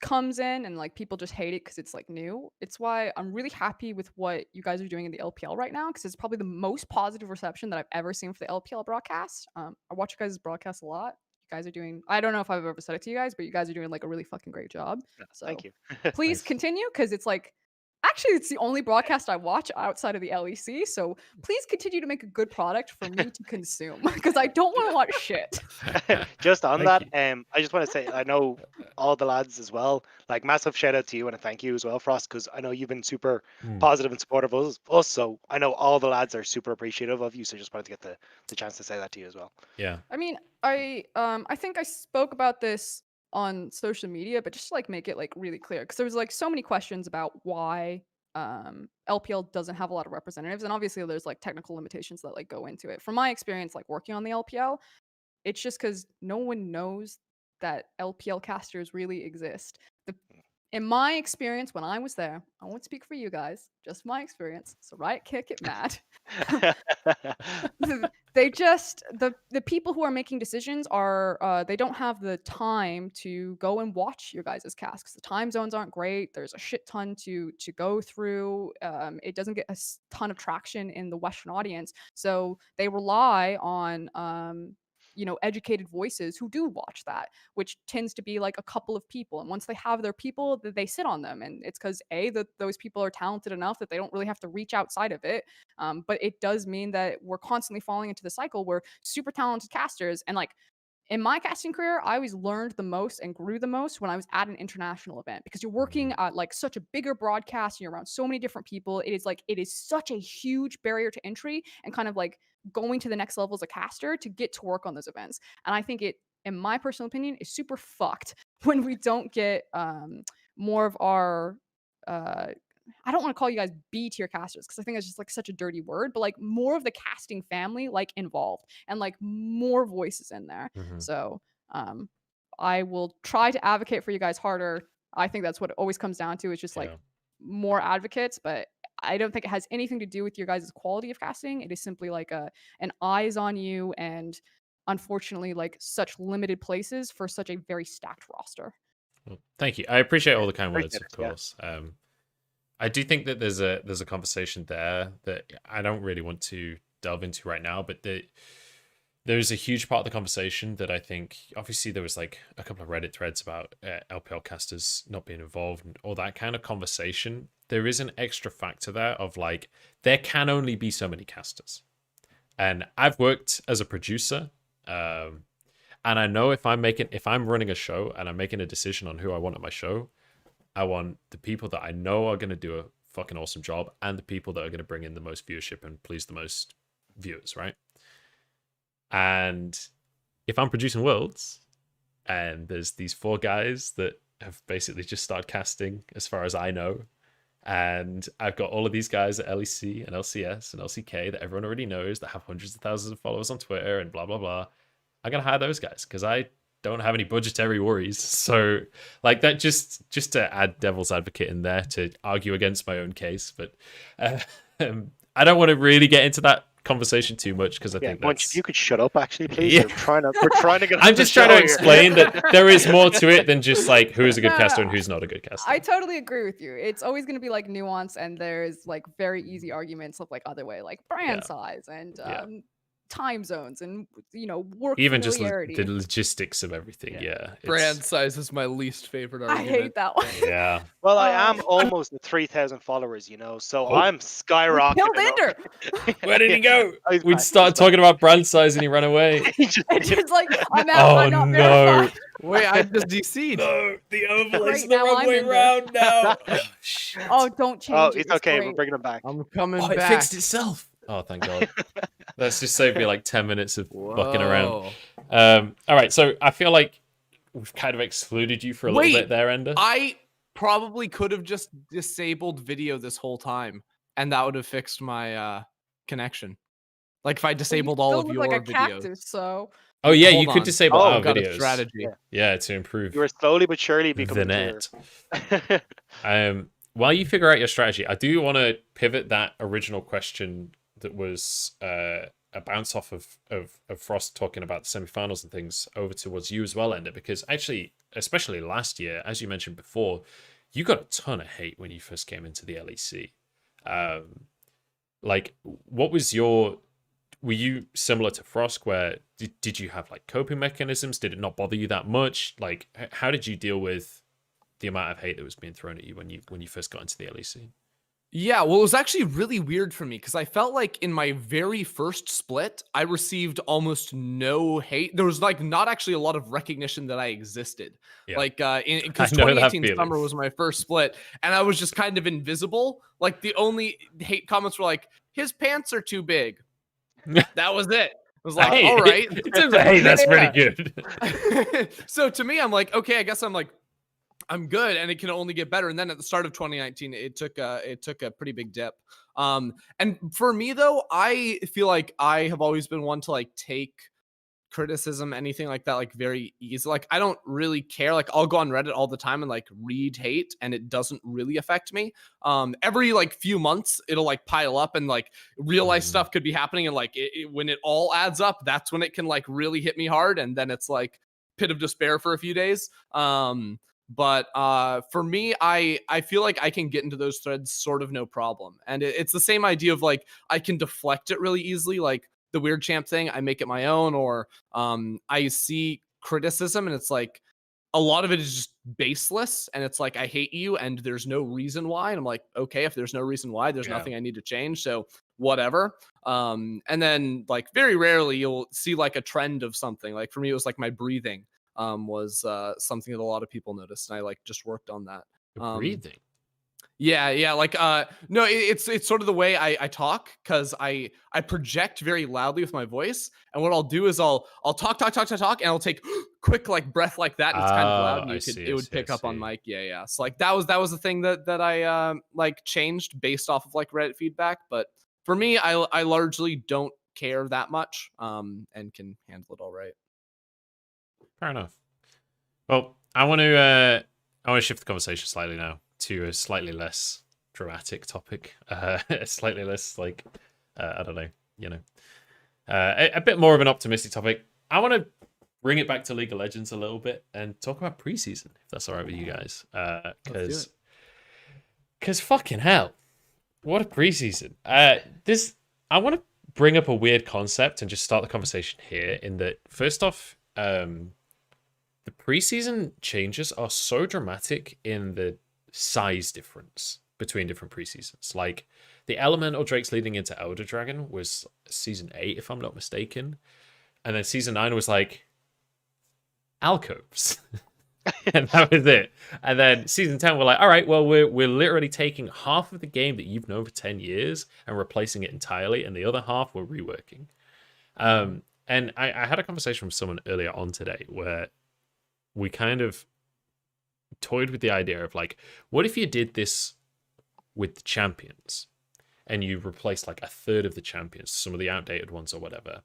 comes in and like people just hate it because it's like new. It's why I'm really happy with what you guys are doing in the LPL right now because it's probably the most positive reception that I've ever seen for the LPL broadcast. I watch you guys' broadcast a lot. You guys are doing, I don't know if I've ever said it to you guys, but you guys are doing like a really fucking great job. So Thank you. please Nice. continue because it's like, actually, it's the only broadcast I watch outside of the LEC. So please continue to make a good product for me to consume because I don't want to watch shit. Just on Thank that, I just want to say I know all the lads as well. Like massive shout out to you and a thank you as well, Frost, because I know you've been super positive and supportive of us. So I know all the lads are super appreciative of you. So just wanted to get the chance to say that to you as well. Yeah. I mean, I think I spoke about this on social media, but just to, like make it like really clear because there was like so many questions about why LPL doesn't have a lot of representatives, and obviously there's like technical limitations that like go into it. From my experience, like working on the LPL, it's just because no one knows that LPL casters really exist. In my experience, when I was there, I won't speak for you guys, just my experience. So Riot Kick it mad. They just the people who are making decisions are they don't have the time to go and watch your guys' cast because the time zones aren't great. There's a shit ton to go through. It doesn't get a ton of traction in the Western audience, so they rely on educated voices who do watch that, which tends to be like a couple of people. And once they have their people, they sit on them. And it's because those people are talented enough that they don't really have to reach outside of it. But it does mean that we're constantly falling into the cycle where super talented casters and like in my casting career, I always learned the most and grew the most when I was at an international event because you're working at like such a bigger broadcast and you're around so many different people. It is such a huge barrier to entry and kind of like going to the next level as a caster to get to work on those events. And I think it, in my personal opinion, is super fucked when we don't get more of our I don't want to call you guys B tier casters because I think it's just like such a dirty word, but like more of the casting family like involved and like more voices in there. So I will try to advocate for you guys harder. I think that's what it always comes down to. It's just like more advocates, but I don't think it has anything to do with your guys' quality of casting. It is simply like an eyes on you and unfortunately like such limited places for such a very stacked roster. Well, thank you. I appreciate all the kind words, Appreciate of it, yeah. course. I do think that there's a conversation there that I don't really want to delve into right now, but there's a huge part of the conversation that I think, obviously there was like a couple of Reddit threads about LPL casters not being involved and all that kind of conversation. There is an extra factor there of like, there can only be so many casters. And I've worked as a producer, and I know if I'm running a show and I'm making a decision on who I want at my show, I want the people that I know are going to do a fucking awesome job and the people that are going to bring in the most viewership and please the most viewers, right? And if I'm producing worlds and there's these 4 guys that have basically just started casting, as far as I know, and I've got all of these guys at LEC and LCS and LCK that everyone already knows that have hundreds of thousands of followers on Twitter and blah, blah, blah, I'm going to hire those guys because I don't have any budgetary worries. So like that, just to add devil's advocate in there to argue against my own case. But I don't want to really get into that conversation too much because I think Munch, that's... if you could shut up, actually, please. Yeah. We're trying to get. I'm just trying to explain that there is more to it than just like who is a good caster and who's not a good caster. I totally agree with you. It's always going to be like nuance, and there's like very easy arguments of like other way, like brand size and time zones and work even just familiarity. the logistics of everything. Brand size is my least favorite argument. I hate that one. Yeah. Well, I am almost at 3,000 followers, so I'm skyrocketing. Killed Ender. Where did he go? We'd start talking about brand size and he ran away. It's just like I'm out. I'm not verified. Wait, I just DC'd. No, the overlay's Right the now wrong I'm way in there. round now. Oh, don't change Oh, it. it's okay. great. We're bringing them back. I'm coming It back. fixed itself. Oh, thank God. Let's just save me like 10 minutes of bucking around. All right, so I feel like we've kind of excluded you for a little bit there, Ender. I probably could have just disabled video this whole time, and that would have fixed my connection. Like if I disabled all of your like a videos. cactus, so Oh yeah, Hold you could on. disable our got a videos. strategy. Yeah, to improve You are slowly but surely the becoming net. While you figure out your strategy, I do want to pivot that original question that was a bounce off of Frost talking about the semifinals and things over towards you as well, Ender, because actually, especially last year, as you mentioned before, you got a ton of hate when you first came into the LEC. Like, what was were you similar to Frosk, where did you have like coping mechanisms? Did it not bother you that much? Like, how did you deal with the amount of hate that was being thrown at you when you first got into the LEC? Yeah, well, it was actually really weird for me because I felt like in my very first split, I received almost no hate. There was like not actually a lot of recognition that I existed. Yeah. Like because I know that 2018 feeling. summer was my first split, and I was just kind of invisible. Like the only hate comments were like, "His pants are too big." That was it. I was like, all right. Hey, that's pretty good. So to me, I'm like, okay, I guess I'm good, and it can only get better. And then at the start of 2019, it took a pretty big dip. And for me though, I feel like I have always been one to like take criticism, anything like that, like very easy. Like I don't really care. Like I'll go on Reddit all the time and like read hate, and it doesn't really affect me. Every like few months, it'll like pile up, and like real life stuff could be happening, and like when it all adds up, that's when it can like really hit me hard, and then it's like pit of despair for a few days. But for me, I feel like I can get into those threads sort of no problem. And it's the same idea of like, I can deflect it really easily. Like the weird champ thing, I make it my own, or I see criticism and it's like, a lot of it is just baseless. And it's like, I hate you and there's no reason why. And I'm like, okay, if there's no reason why, there's nothing I need to change. So whatever. And then like very rarely you'll see like a trend of something. Like for me, it was like my breathing. Was something that a lot of people noticed, and I like just worked on that. Breathing. Yeah. Like no, it's sort of the way I talk, because I project very loudly with my voice, and what I'll do is I'll talk, and I'll take quick like breath like that, and it's kind of loud, and it would pick up on mic. Yeah. So like that was the thing that I like changed based off of like Reddit feedback. But for me, I largely don't care that much, and can handle it all right. Fair enough. Well, I want to shift the conversation slightly now to a slightly less dramatic topic, a slightly less like I don't know, a bit more of an optimistic topic. I want to bring it back to League of Legends a little bit and talk about preseason, if that's all right with you guys, because fucking hell, what a preseason! I want to bring up a weird concept and just start the conversation here. In that, first off, the preseason changes are so dramatic in the size difference between different preseasons. Like the Elemental Drakes leading into Elder Dragon was season 8, if I'm not mistaken, and then season 9 was like alcoves. And that was it. And then season 10, we're like, all right, well, we're literally taking half of the game that you've known for 10 years and replacing it entirely, and the other half we're reworking. And I had a conversation with someone earlier on today where we kind of toyed with the idea of like, what if you did this with the champions and you replaced like a third of the champions, some of the outdated ones or whatever?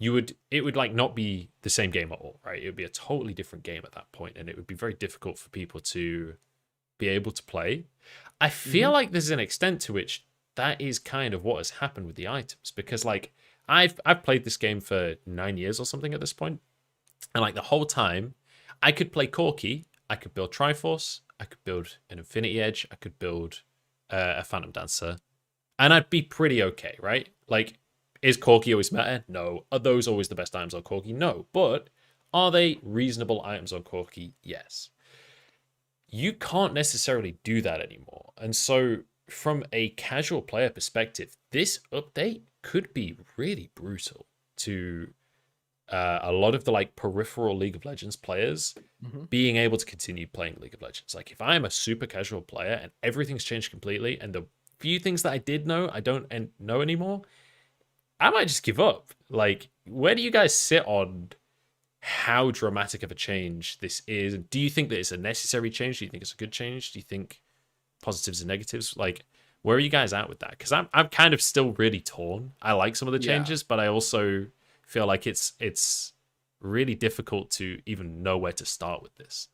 It would like not be the same game at all, right? It would be a totally different game at that point, and it would be very difficult for people to be able to play. I feel like there's an extent to which that is kind of what has happened with the items, because like I've played this game for 9 years or something at this point, and like the whole time I could play Corki, I could build Triforce, I could build an Infinity Edge, I could build a Phantom Dancer, and I'd be pretty okay, right? Like, is Corki always meta? No. Are those always the best items on Corki? No. But are they reasonable items on Corki? Yes. You can't necessarily do that anymore. And so from a casual player perspective, this update could be really brutal to a lot of the like peripheral League of Legends players being able to continue playing League of Legends. Like if I'm a super casual player and everything's changed completely, and the few things that I did know, I don't know anymore, I might just give up. Like, where do you guys sit on how dramatic of a change this is? Do you think that it's a necessary change? Do you think it's a good change? Do you think positives and negatives? Like, where are you guys at with that? Because I'm kind of still really torn. I like some of the changes, but I also feel like it's really difficult to even know where to start with this.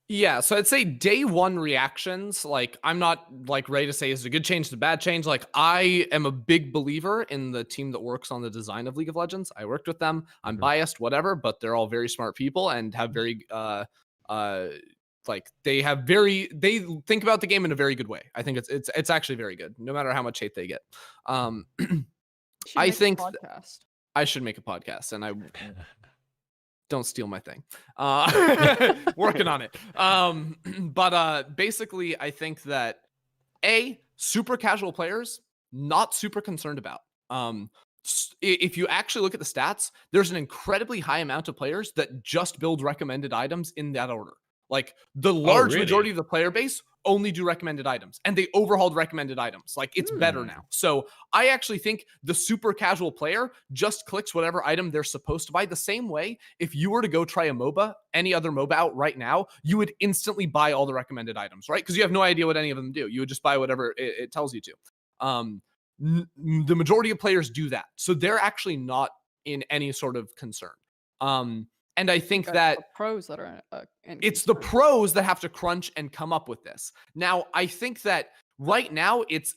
Yeah, so I'd say day one reactions, like I'm not like ready to say is it a good change, is it a bad change. Like I am a big believer in the team that works on the design of League of Legends. I worked with them. I'm biased, whatever, but they're all very smart people and have very like they think about the game in a very good way. I think it's actually very good, no matter how much hate they get. I think I should make a podcast, and I don't steal my thing. Working on it. But basically, I think that super casual players, not super concerned about. If you actually look at the stats, there's an incredibly high amount of players that just build recommended items in that order. Like the large majority of the player base only do recommended items, and they overhauled recommended items. Like it's better now. So I actually think the super casual player just clicks whatever item they're supposed to buy. The same way, if you were to go try a MOBA, any other MOBA out right now, you would instantly buy all the recommended items, right? Because you have no idea what any of them do. You would just buy whatever it tells you to. The majority of players do that. So they're actually not in any sort of concern. And I think that the pros that are it's the pros that have to crunch and come up with this. Now, I think that right now it's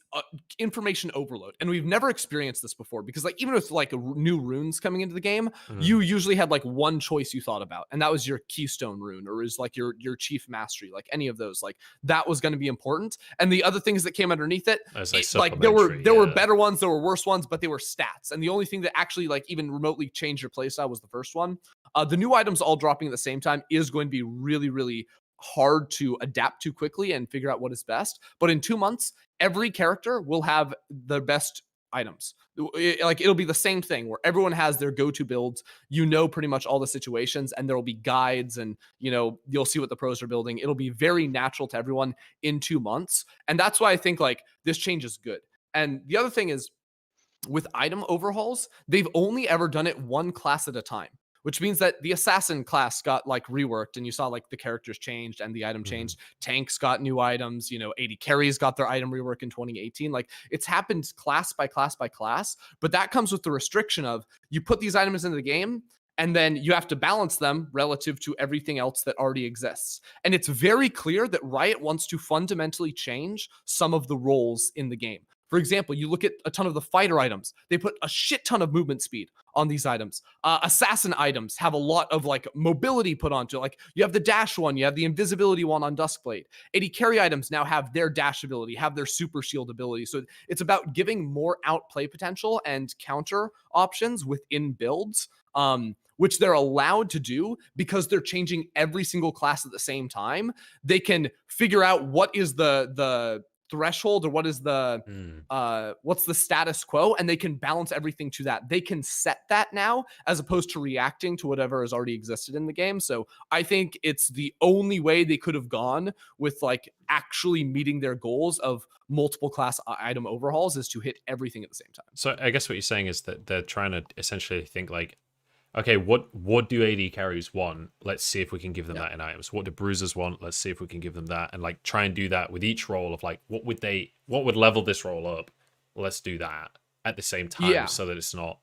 information overload, and we've never experienced this before, because like even with like new runes coming into the game, you usually had like one choice you thought about, and that was your keystone rune, or is like your chief mastery, like any of those, like that was going to be important. And the other things that came underneath it, like there were better ones, there were worse ones, but they were stats. And the only thing that actually like even remotely changed your playstyle was the first one. The new items all dropping at the same time is going to be really, really hard to adapt to quickly and figure out what is best. But in 2 months, every character will have the best items. Like it'll be the same thing where everyone has their go-to builds. You know pretty much all the situations, and there will be guides, and you'll see what the pros are building. It'll be very natural to everyone in 2 months, and that's why I think like this change is good. And the other thing is, with item overhauls, they've only ever done it one class at a time, which means that the assassin class got like reworked, and you saw like the characters changed and the item changed. Tanks got new items, AD carries got their item rework in 2018. Like it's happened class by class by class, but that comes with the restriction of you put these items into the game, and then you have to balance them relative to everything else that already exists. And it's very clear that Riot wants to fundamentally change some of the roles in the game. For example, you look at a ton of the fighter items. They put a shit ton of movement speed on these items. Assassin items have a lot of like mobility put onto it. Like you have the dash one, you have the invisibility one on Duskblade. AD carry items now have their dash ability, have their super shield ability. So it's about giving more outplay potential and counter options within builds, which they're allowed to do because they're changing every single class at the same time. They can figure out what is the threshold or what is the what's the status quo, and they can balance everything to that. They can set that now as opposed to reacting to whatever has already existed in the game. So I think it's the only way they could have gone with like actually meeting their goals of multiple class item overhauls is to hit everything at the same time. So I guess what you're saying is that they're trying to essentially think like, okay, what do AD carries want? Let's see if we can give them that in items. What do bruisers want? Let's see if we can give them that, and like try and do that with each role of like what would level this role up? Let's do that at the same time so that it's not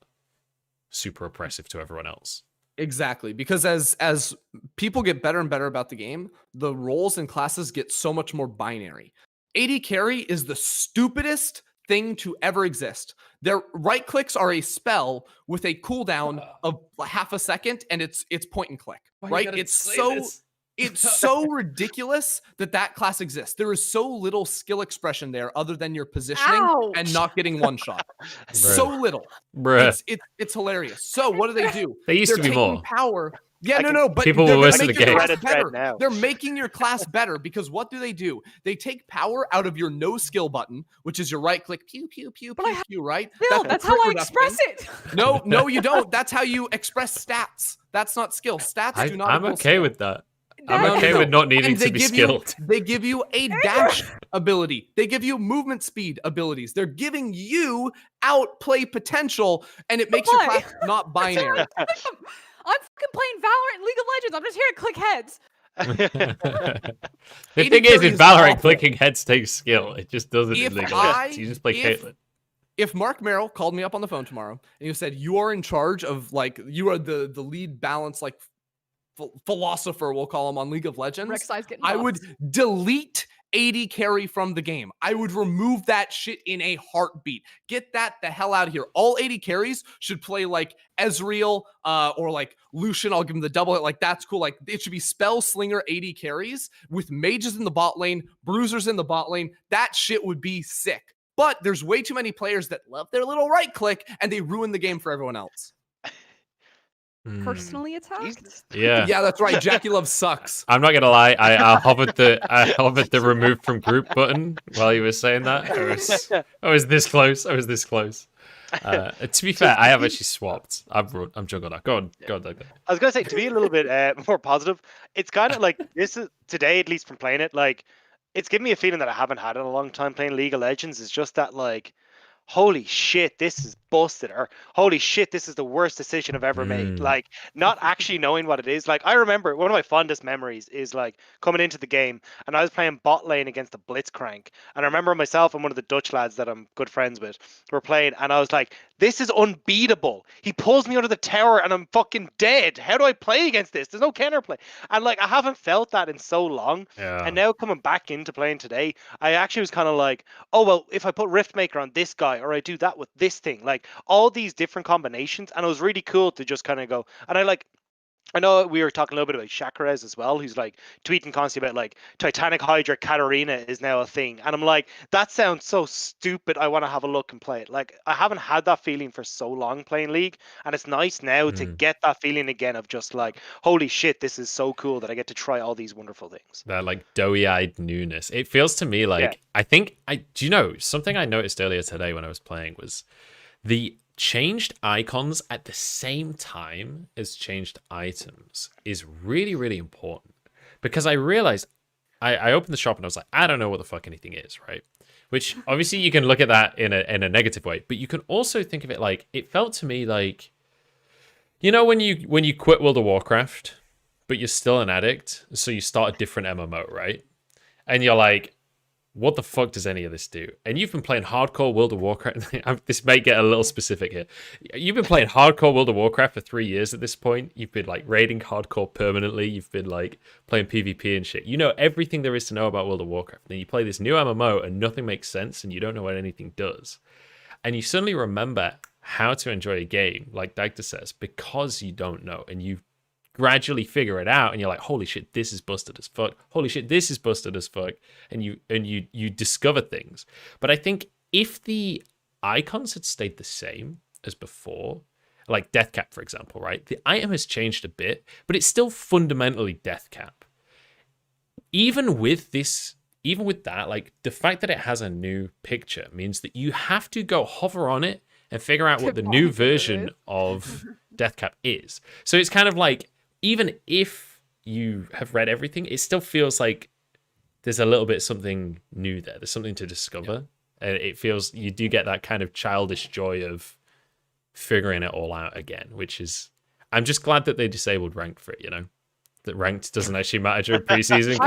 super oppressive to everyone else. Exactly, because as people get better and better about the game, the roles and classes get so much more binary. AD carry is the stupidest thing to ever exist. Their right clicks are a spell with a cooldown of half a second, and it's point and click. Right? It's so ridiculous that class exists. There is so little skill expression there other than your positioning and not getting one shot. So little. It's hilarious. So what do? They used to be more power. Yeah, but people will listen to games. Better. They're making your class better because what do? They take power out of your no skill button, which is your right click, pew, pew, pew, pew, pew, right? Bill, that's how I express it. No, you don't. That's how you express stats. That's not skill. Stats do not. I'm okay with that. I'm okay with not needing to be skilled. They give you a dash ability. They give you movement speed abilities. They're giving you outplay potential, and it makes your class not binary. I'm fucking playing Valorant and League of Legends. I'm just here to click heads. The thing is, in Valorant, clicking heads takes skill. It just doesn't in League of Legends. You just play Caitlyn. If Mark Merrill called me up on the phone tomorrow and you said you are in charge of like you are the lead balance like philosopher, we'll call him on League of Legends, I would delete AD carry from the game. I would remove that shit in a heartbeat. Get that the hell out of here. All AD carries should play like Ezreal or like Lucian. I'll give him the double hit. Like that's cool. Like it should be spell slinger AD carries with mages in the bot lane, bruisers in the bot lane. That shit would be sick. But there's way too many players that love their little right click and they ruin the game for everyone else. Personally attacked? Yeah, that's right. Jackie Love sucks. I'm not gonna lie. I hovered the remove from group button while you were saying that. I was this close. To be fair, I have actually swapped. I'm Juggernaut. Go on, Dagda. I was gonna say, to be a little bit more positive, it's kind of like this is today, at least from playing it, like it's giving me a feeling that I haven't had in a long time playing League of Legends. It's just that like, holy shit, this is busted, or holy shit, this is the worst decision I've ever made. Like, not actually knowing what it is. Like, I remember one of my fondest memories is like coming into the game and I was playing bot lane against the Blitzcrank. And I remember myself and one of the Dutch lads that I'm good friends with were playing, and I was like, this is unbeatable. He pulls me under the tower and I'm fucking dead. How do I play against this? There's no counterplay. And like, I haven't felt that in so long. Yeah. And now coming back into playing today, I actually was kind of like, oh, well, if I put Riftmaker on this guy or I do that with this thing, like all these different combinations. And it was really cool to just kind of go, and I know we were talking a little bit about Chakrez as well, who's like tweeting constantly about like Titanic Hydra Katarina is now a thing. And I'm like, that sounds so stupid. I want to have a look and play it. Like, I haven't had that feeling for so long playing League. And it's nice now to get that feeling again of just like, holy shit, this is so cool that I get to try all these wonderful things. That like doughy-eyed newness. It feels to me like, do you know, something I noticed earlier today when I was playing was the changed icons at the same time as changed items is really, really important, because I realized I opened the shop and I was like, I don't know what the fuck anything is, right? Which obviously you can look at that in a negative way, but you can also think of it like, it felt to me like, you know, when you quit World of Warcraft, but you're still an addict, so you start a different MMO, right? And you're like, what the fuck does any of this do? And you've been playing hardcore World of Warcraft. This may get a little specific here. You've been playing hardcore World of Warcraft for 3 years at this point. You've been like raiding hardcore permanently. You've been like playing PvP and shit. You know everything there is to know about World of Warcraft. Then you play this new MMO and nothing makes sense and you don't know what anything does. And you suddenly remember how to enjoy a game, like Dagda says, because you don't know, and you gradually figure it out, and you're like, holy shit, this is busted as fuck. Holy shit, this is busted as fuck. And you discover things. But I think if the icons had stayed the same as before, like Deathcap, for example, right? The item has changed a bit, but it's still fundamentally Deathcap. Even with this even with that, like the fact that it has a new picture means that you have to go hover on it and figure out what the new version of Deathcap is. So it's kind of like, even if you have read everything, it still feels like there's a little bit something new there. There's something to discover. And it feels, you do get that kind of childish joy of figuring it all out again, which is, I'm just glad that they disabled ranked for it, you know? That ranked doesn't actually matter during preseason,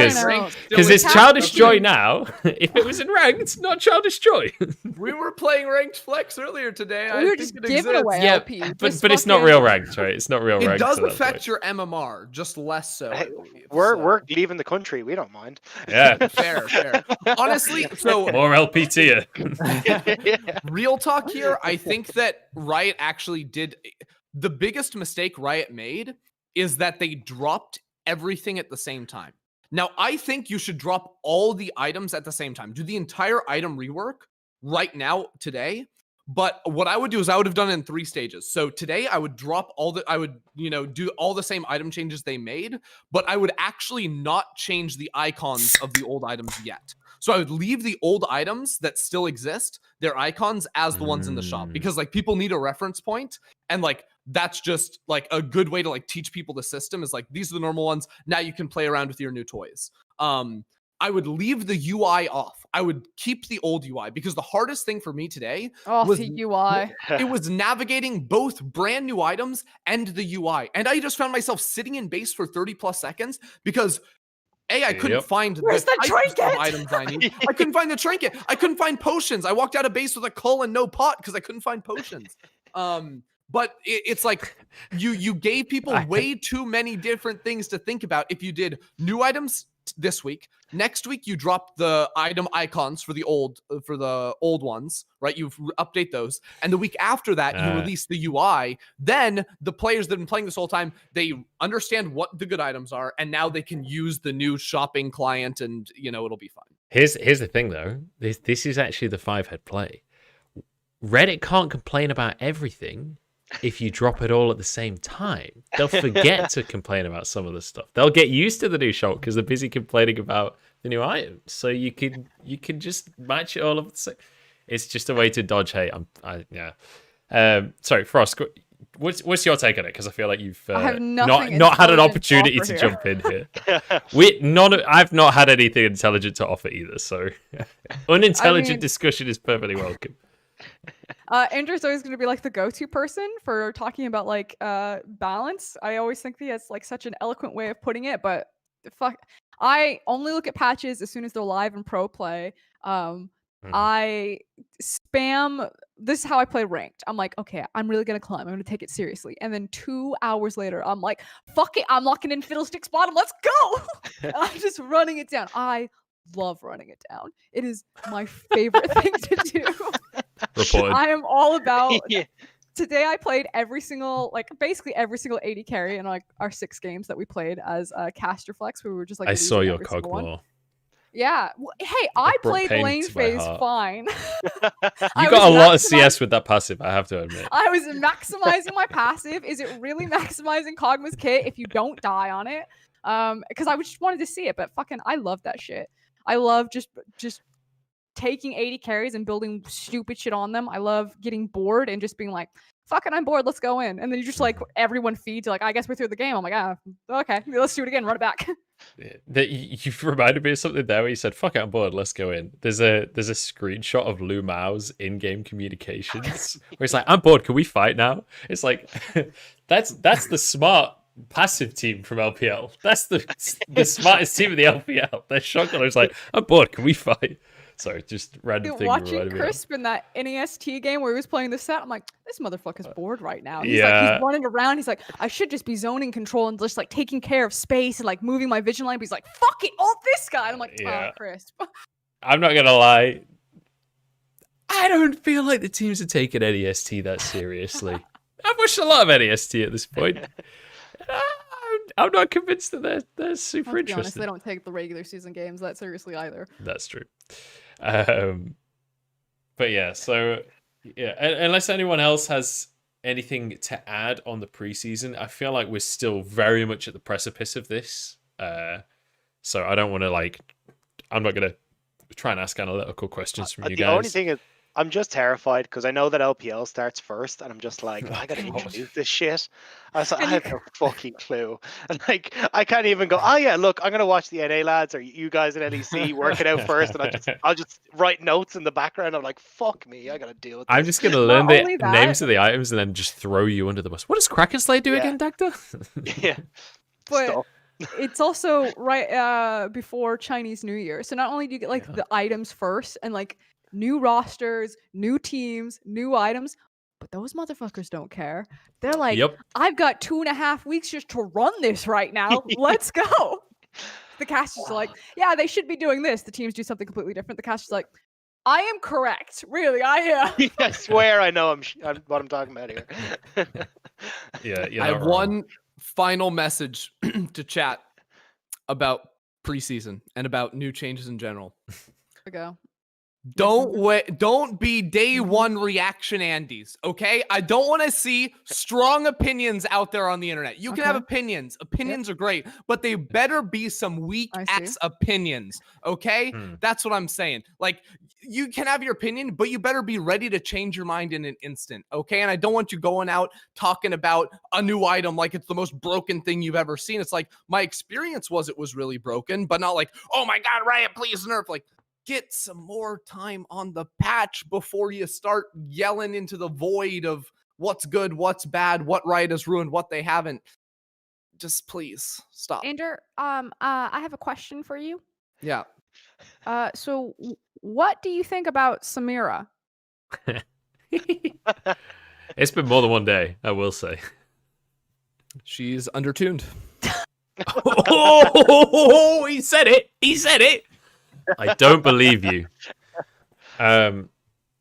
because it's childish joy now. If it was in ranked, it's not childish joy. We were playing ranked flex earlier today. We were just giving away LP. But it's not real ranked, right? It's not real ranked. It does affect your MMR, just less so. Hey, we're leaving the country. We don't mind. Yeah. Fair. Honestly, so more LP tier. Real talk here, I think that Riot actually did the biggest mistake Riot made is that they dropped everything at the same time. Now, I think you should drop all the items at the same time. Do the entire item rework right now, today. But what I would do is I would have done it in 3 stages. So today I would drop do all the same item changes they made, but I would actually not change the icons of the old items yet. So I would leave the old items that still exist, their icons, as the ones in the shop, because like people need a reference point, and like that's just like a good way to like teach people the system is like, these are the normal ones. Now you can play around with your new toys. I would leave the UI off. I would keep the old UI, because the hardest thing for me today was the UI. It was navigating both brand new items and the UI. And I just found myself sitting in base for 30 plus seconds because I couldn't find the trinket items I need. I couldn't find the trinket. I couldn't find potions. I walked out of base with a cull and no pot because I couldn't find potions. But it's like you gave people way too many different things to think about. If you did new items this week, next week you drop the item icons for the old ones, right? You update those, and the week after that you release the UI. Then the players that have been playing this whole time, they understand what the good items are, and now they can use the new shopping client, and it'll be fun. Here's the thing though. This is actually the 5-head play. Reddit can't complain about everything if you drop it all at the same time. They'll forget to complain about some of the stuff. They'll get used to the new shop because they're busy complaining about the new items. So you can just match it all up. It's just a way to dodge hate. Sorry, Frosk. What's your take on it? Because I feel like you've not had an opportunity to jump in here. I've not had anything intelligent to offer either. So unintelligent discussion is perfectly welcome. Ender's always going to be like the go-to person for talking about like balance. I always think he has like such an eloquent way of putting it, but I only look at patches as soon as they're live in pro play. I spam. This is how I play ranked. I'm like, okay, I'm really gonna climb. I'm gonna take it seriously. And then 2 hours later, I'm like, fuck it, I'm locking in Fiddlesticks bottom. Let's go. I'm just running it down. I love running it down. It is my favorite thing to do. Reported. I am all about. Today I played basically every single 80 carry in like our 6 games that we played as Caster Flex. We were just like, I saw your cogmore. Yeah. Hey, I played lane phase fine. You got a lot of CS with that passive, I have to admit. I was maximizing my passive. Is it really maximizing Kogma's kit if you don't die on it? Because I just wanted to see it, but fucking I love that shit. I love just taking 80 carries and building stupid shit on them. I love getting bored and just being like, fucking, I'm bored, let's go in. And then you just like, everyone feeds, like, I guess we're through the game. I'm like, okay, let's do it again, run it back. You've reminded me of something there where you said, fuck it, I'm bored, let's go in. There's a screenshot of Lou Mao's in-game communications where he's like, I'm bored, can we fight now? It's like, that's the smart passive team from LPL. That's the smartest team in the LPL. Their shotgunner is like, I'm bored, can we fight? Sorry, just random thing. Watching Crisp in that NEST game where he was playing the set, I'm like, this motherfucker's bored right now. He's like, he's running around. He's like, I should just be zoning control and just like taking care of space and like moving my vision line. But he's like, fuck it, ult this guy. And I'm like, oh, Crisp. I'm not gonna lie. I don't feel like the teams are taking NEST that seriously. I've watched a lot of NEST at this point. I'm not convinced that they're super interesting. Honest, they don't take the regular season games that seriously either. That's true. But yeah, so yeah, unless anyone else has anything to add on the preseason, I feel like we're still very much at the precipice of this. So I don't want to I'm not going to try and ask analytical questions from you The guys. only thing is, I'm just terrified because I know that LPL starts first, and I'm just like, I gotta God. introduce this shit. I was like, I And have no fucking clue. And like, I can't even go, oh yeah, look, I'm gonna watch the NA lads or you guys in LEC work it out first, and I'll just write notes in the background. I'm like, fuck me, I gotta deal with this. I'm just gonna Not learn the only that- names of the items and then just throw you under the bus. What does Kraken Slay do Yeah. again, Dagda? Yeah. But Stop. it's also right before Chinese New Year. So not only do you get like the items first and like new rosters, new teams, new items, but those motherfuckers don't care. They're like, Yep. I've got 2.5 weeks just to run this right now. Let's go. The casters are like, yeah, they should be doing this. The teams do something completely different. The casters are like, I am correct. Really, I am. I swear I know what I'm talking about here. Yeah, you're I not have wrong. one final message to chat about preseason and about new changes in general. we go. Don't be day one reaction Andes, okay? I don't want to see strong opinions out there on the internet. You can have Okay. opinions. Opinions are great, but they better be some weak I ass see. opinions, okay? Hmm. That's what I'm saying. Like, you can have your opinion, but you better be ready to change your mind in an instant, okay? And I don't want you going out talking about a new item like it's the most broken thing you've ever seen. It's like, my experience was it was really broken, but not like, oh my God, Riot, please nerf. Like, get some more time on the patch before you start yelling into the void of what's good, what's bad, what Riot has ruined, what they haven't. Just please stop. Ender, I have a question for you. Yeah. So what do you think about Samira? It's been more than one day, I will say. She's undertuned. Oh, he said it. He said it. I don't believe you.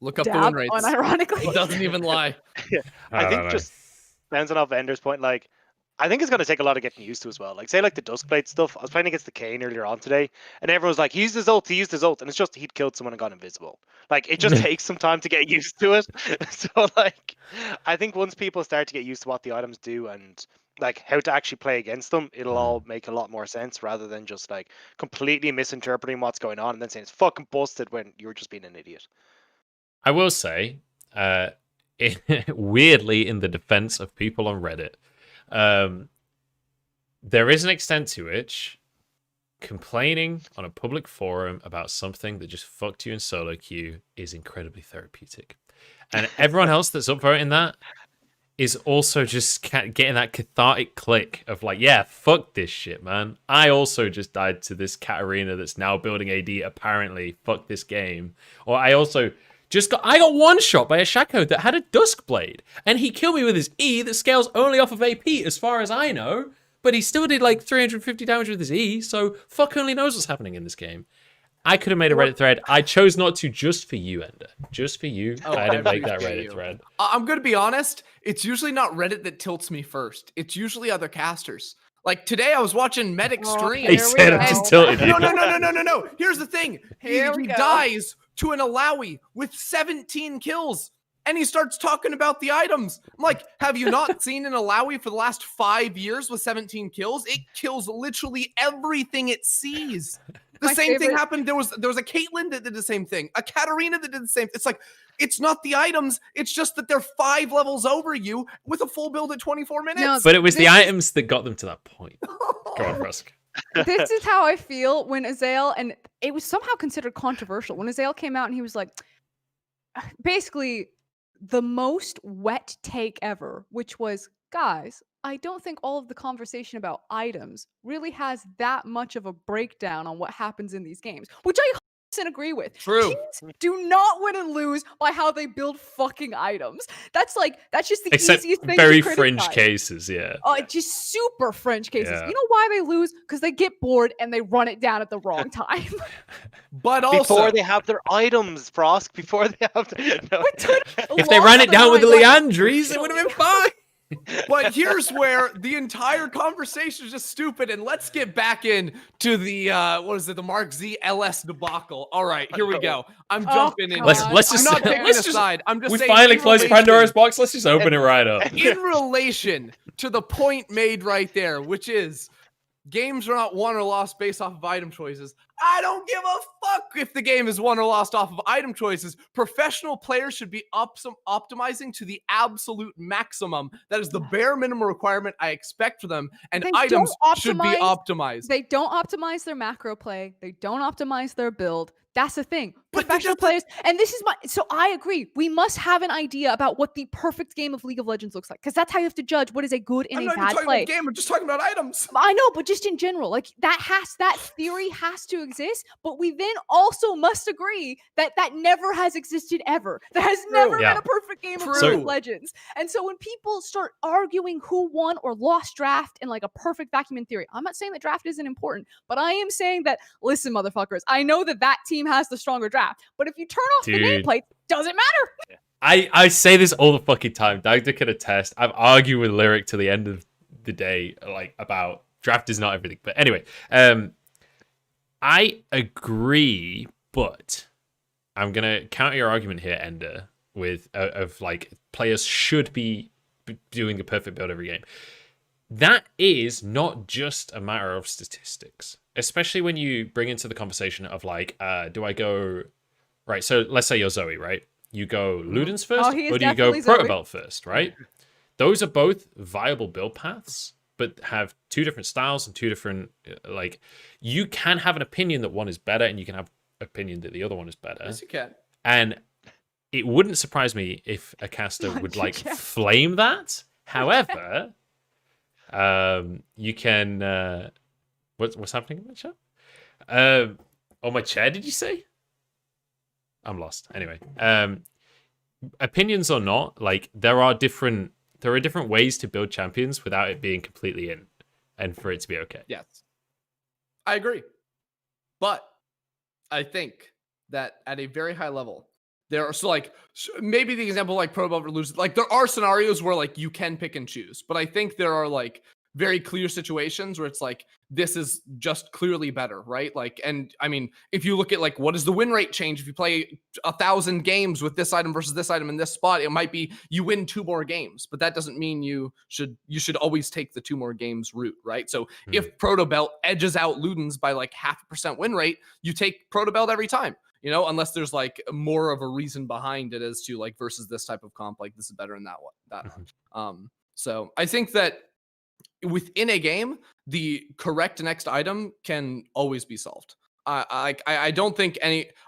Look up the Dab win rates. unironically. He doesn't even lie. I don't think know. just bouncing off Ender's point, like, I think it's going to take a lot of getting used to as well. Like, say, like the Duskblade stuff. I was playing against the Kane earlier on today, and everyone was like, he used his ult, and it's just he'd killed someone and gone invisible. Like, it just takes some time to get used to it. So, like, I think once people start to get used to what the items do and like how to actually play against them, it'll all make a lot more sense rather than just like completely misinterpreting what's going on and then saying it's fucking busted when you were just being an idiot. I will say, weirdly, in the defense of people on Reddit, there is an extent to which complaining on a public forum about something that just fucked you in solo queue is incredibly therapeutic. And everyone else that's upvoting that is also just getting that cathartic click of like, yeah, fuck this shit, man. I also just died to this Katarina that's now building AD, apparently. Fuck this game. Or I also I got one shot by a Shaco that had a Duskblade, and he killed me with his E that scales only off of AP, as far as I know. But he still did like 350 damage with his E, so fuck only knows what's happening in this game. I could have made a Reddit thread. I chose not to, just for you, Ender. Just for you. Oh, I didn't make that appreciate Reddit you. thread. I'm going to be honest. It's usually not Reddit that tilts me first. It's usually other casters. Like today, I was watching Medic stream. He said it just tilted you. No. Here's the thing. Here He we go. dies to an Alawi with 17 kills. And he starts talking about the items. I'm like, have you not seen an Alawi for the last 5 years with 17 kills? It kills literally everything it sees. The My same thing favorite- happened. There was a Caitlyn that did the same thing. A Katarina that did the same. It's like, it's not the items. It's just that they're 5 levels over you with a full build at 24 minutes. No, But it was the This- items that got them to that point. Go on, Frosk. This is how I feel when Azael, and it was somehow considered controversial when Azael came out and he was like, basically the most wet take ever, which was, guys, I don't think all of the conversation about items really has that much of a breakdown on what happens in these games, which I 100% agree with. True. Teams do not win and lose by how they build fucking items. That's just the Except easiest thing very to fringe criticize. cases, yeah. Oh, just super French cases. Yeah. You know why they lose? Because they get bored and they run it down at the wrong time. But also, Before they have their items, Frosk. Before they have no. If they ran it down with the Leandries, it would have been fine. but here's where the entire conversation is just stupid. And let's get back in to the the Mark Z LS debacle. All right, here we go. I'm jumping in. God. Let's I'm just not picking let's a just side. I'm just we saying. finally in closed relation- Pandora's box. Let's just open it right up. In relation to the point made right there, which is games are not won or lost based off of item choices. I don't give a fuck if the game is won or lost off of item choices. Professional players should be optimizing to the absolute maximum. That is the bare minimum requirement I expect for them, and They items don't should be optimize- optimized. They don't optimize their macro play. They don't optimize their build. That's the thing. But Professional players, and this is my. So I agree. We must have an idea about what the perfect game of League of Legends looks like, because that's how you have to judge what is a good and I'm a not even bad talking play. about game. I'm just talking about items. I know, but just in general, like that theory has to exist. But we then also must agree that that never has existed ever. There has never Yeah. been a perfect game of True. League of Legends. And so when people start arguing who won or lost draft in like a perfect vacuum in theory, I'm not saying that draft isn't important, but I am saying that, listen, motherfuckers, I know that that team has the stronger draft, but if you turn off the Dude. nameplate, doesn't matter. I say this all the fucking time. Dagda can attest. I've argued with Lyric to the end of the day, like, about draft is not everything. But anyway, I agree, but I'm gonna counter your argument here, Ender, with of like players should be doing a perfect build every game. That is not just a matter of statistics, especially when you bring into the conversation of like, do I go right? So let's say you're Zoe, right? You go Ludens first, he is or do you go definitely Zoe. Protobelt first, right? Those are both viable build paths, but have two different styles and two different like. You can have an opinion that one is better, and you can have opinion that the other one is better. Yes, you can. And it wouldn't surprise me if a caster would like Yeah. flame that. However, you can. What's happening in my chat? On my chair, did you say? I'm lost. Anyway, opinions or not, like there are different ways to build champions without it being completely in, and for it to be okay. Yes, I agree. But I think that at a very high level, there are maybe the example like Pro Bowl loses, like there are scenarios where like you can pick and choose, but I think there are like very clear situations where it's like this is just clearly better, right? Like, and I mean, if you look at like what is the win rate change if you play 1,000 games with this item versus this item in this spot, it might be you win 2 more games, but that doesn't mean you should always take the 2 more games route, right? So if Protobelt edges out Ludens by like 0.5% win rate, you take Protobelt every time. You know, unless there's like more of a reason behind it as to like versus this type of comp, like this is better in that one. So I think that within a game, the correct next item can always be solved. I don't think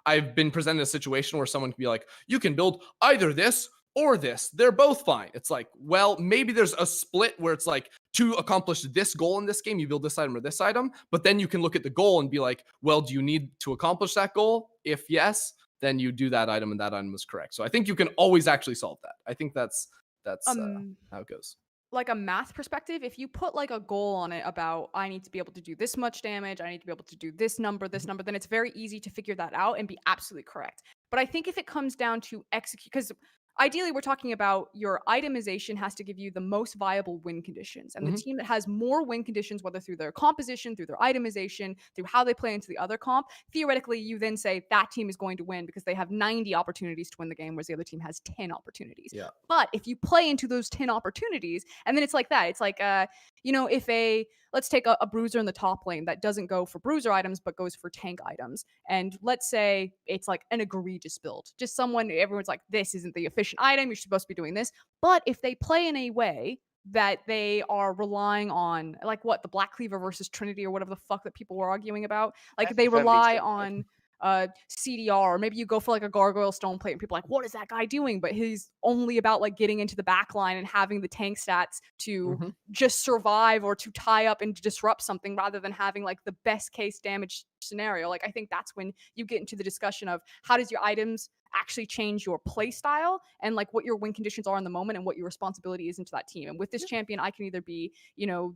I've been presented a situation where someone can be like, you can build either this or this. They're both fine. It's like, well, maybe there's a split where it's like to accomplish this goal in this game, you build this item or this item, but then you can look at the goal and be like, well, do you need to accomplish that goal? If yes, then you do that item and that item is correct. So I think you can always actually solve that. I think that's how it goes. Like a math perspective, if you put like a goal on it about I need to be able to do this much damage, I need to be able to do this number, then it's very easy to figure that out and be absolutely correct. But I think if it comes down to execute, because ideally we're talking about your itemization has to give you the most viable win conditions. And the team that has more win conditions, whether through their composition, through their itemization, through how they play into the other comp, theoretically you then say that team is going to win because they have 90 opportunities to win the game, whereas the other team has 10 opportunities. Yeah. But if you play into those 10 opportunities, and then it's like that, it's like, if let's take a bruiser in the top lane that doesn't go for bruiser items, but goes for tank items. And let's say it's like an egregious build. Just everyone's like, this isn't the efficient item. You're supposed to be doing this. But if they play in a way that they are relying on, like the Black Cleaver versus Trinity or whatever the fuck that people were arguing about, like they rely on CDR, or maybe you go for like a Gargoyle Stone Plate and people are like, what is that guy doing? But he's only about like getting into the back line and having the tank stats to just survive or to tie up and disrupt something rather than having like the best case damage scenario. Like I think that's when you get into the discussion of how does your items actually change your play style and like what your win conditions are in the moment and what your responsibility is into that team. And with this champion, I can either be,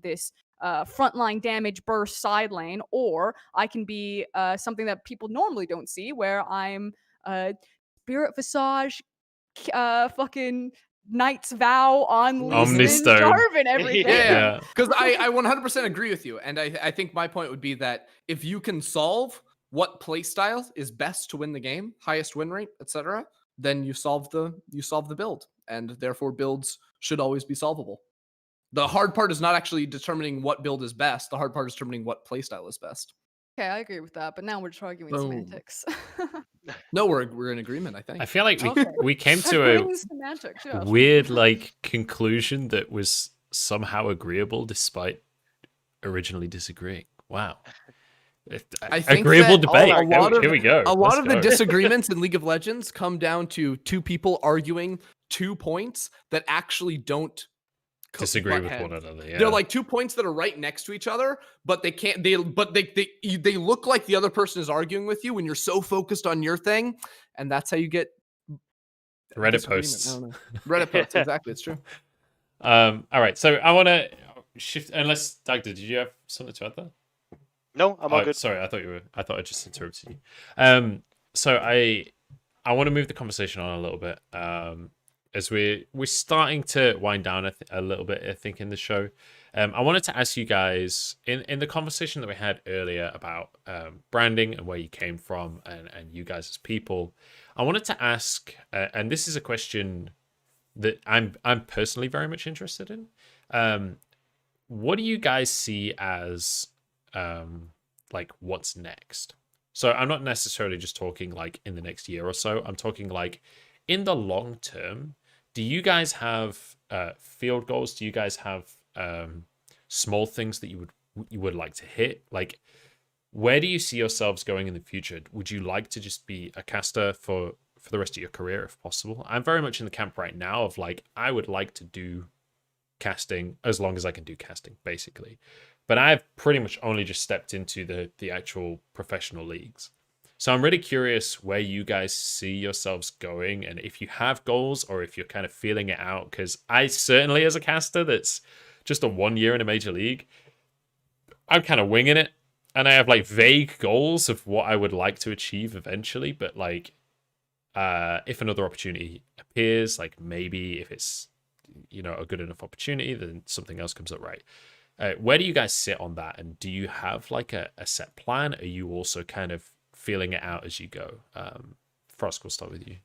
this frontline damage burst side lane, or I can be something that people normally don't see, where I'm Spirit Visage, fucking Knight's Vow on Omnistone. Jarvan every day. Yeah, because I 100% agree with you, and I think my point would be that if you can solve what play style is best to win the game, highest win rate, etc., then you solve the build, and therefore builds should always be solvable. The hard part is not actually determining what build is best. The hard part is determining what playstyle is best. Okay, I agree with that, but now we're just arguing semantics. No, we're in agreement, I think. I feel like Okay. we came to Agreeing a semantics, yes. weird like conclusion that was somehow agreeable despite originally disagreeing. Wow. I think Agreeable that debate. a lot of, Here we go. A lot Let's of the go. disagreements in League of Legends come down to two people arguing 2 points that actually don't disagree butt with heads. one another. Yeah. They're like 2 points that are right next to each other, but they can't. They look like the other person is arguing with you when you're so focused on your thing, and that's how you get Reddit disagreement. posts. I don't know. Reddit posts, exactly. It's true. All right. So I want to shift. Unless Dagda, did you have something to add there? No, I'm all good. Sorry, I thought I just interrupted you. So I want to move the conversation on a little bit. As we're starting to wind down a little bit, I think, in the show. I wanted to ask you guys in the conversation that we had earlier about branding and where you came from and you guys as people. I wanted to ask, and this is a question that I'm personally very much interested in. What do you guys see as like what's next? So I'm not necessarily just talking like in the next year or so. I'm talking like in the long term. Do you guys have field goals? Do you guys have small things that you would like to hit? Like, where do you see yourselves going in the future? Would you like to just be a caster for the rest of your career if possible? I'm very much in the camp right now of like, I would like to do casting as long as I can do casting, basically. But I've pretty much only just stepped into the actual professional leagues. So I'm really curious where you guys see yourselves going and if you have goals or if you're kind of feeling it out. Because I certainly, as a caster that's just a 1 year in a major league, I'm kind of winging it. And I have like vague goals of what I would like to achieve eventually. But like, if another opportunity appears, like maybe if it's, a good enough opportunity, then something else comes up, right? Where do you guys sit on that? And do you have like a set plan? Are you also kind of feeling it out as you go? Frosk, we'll start with you.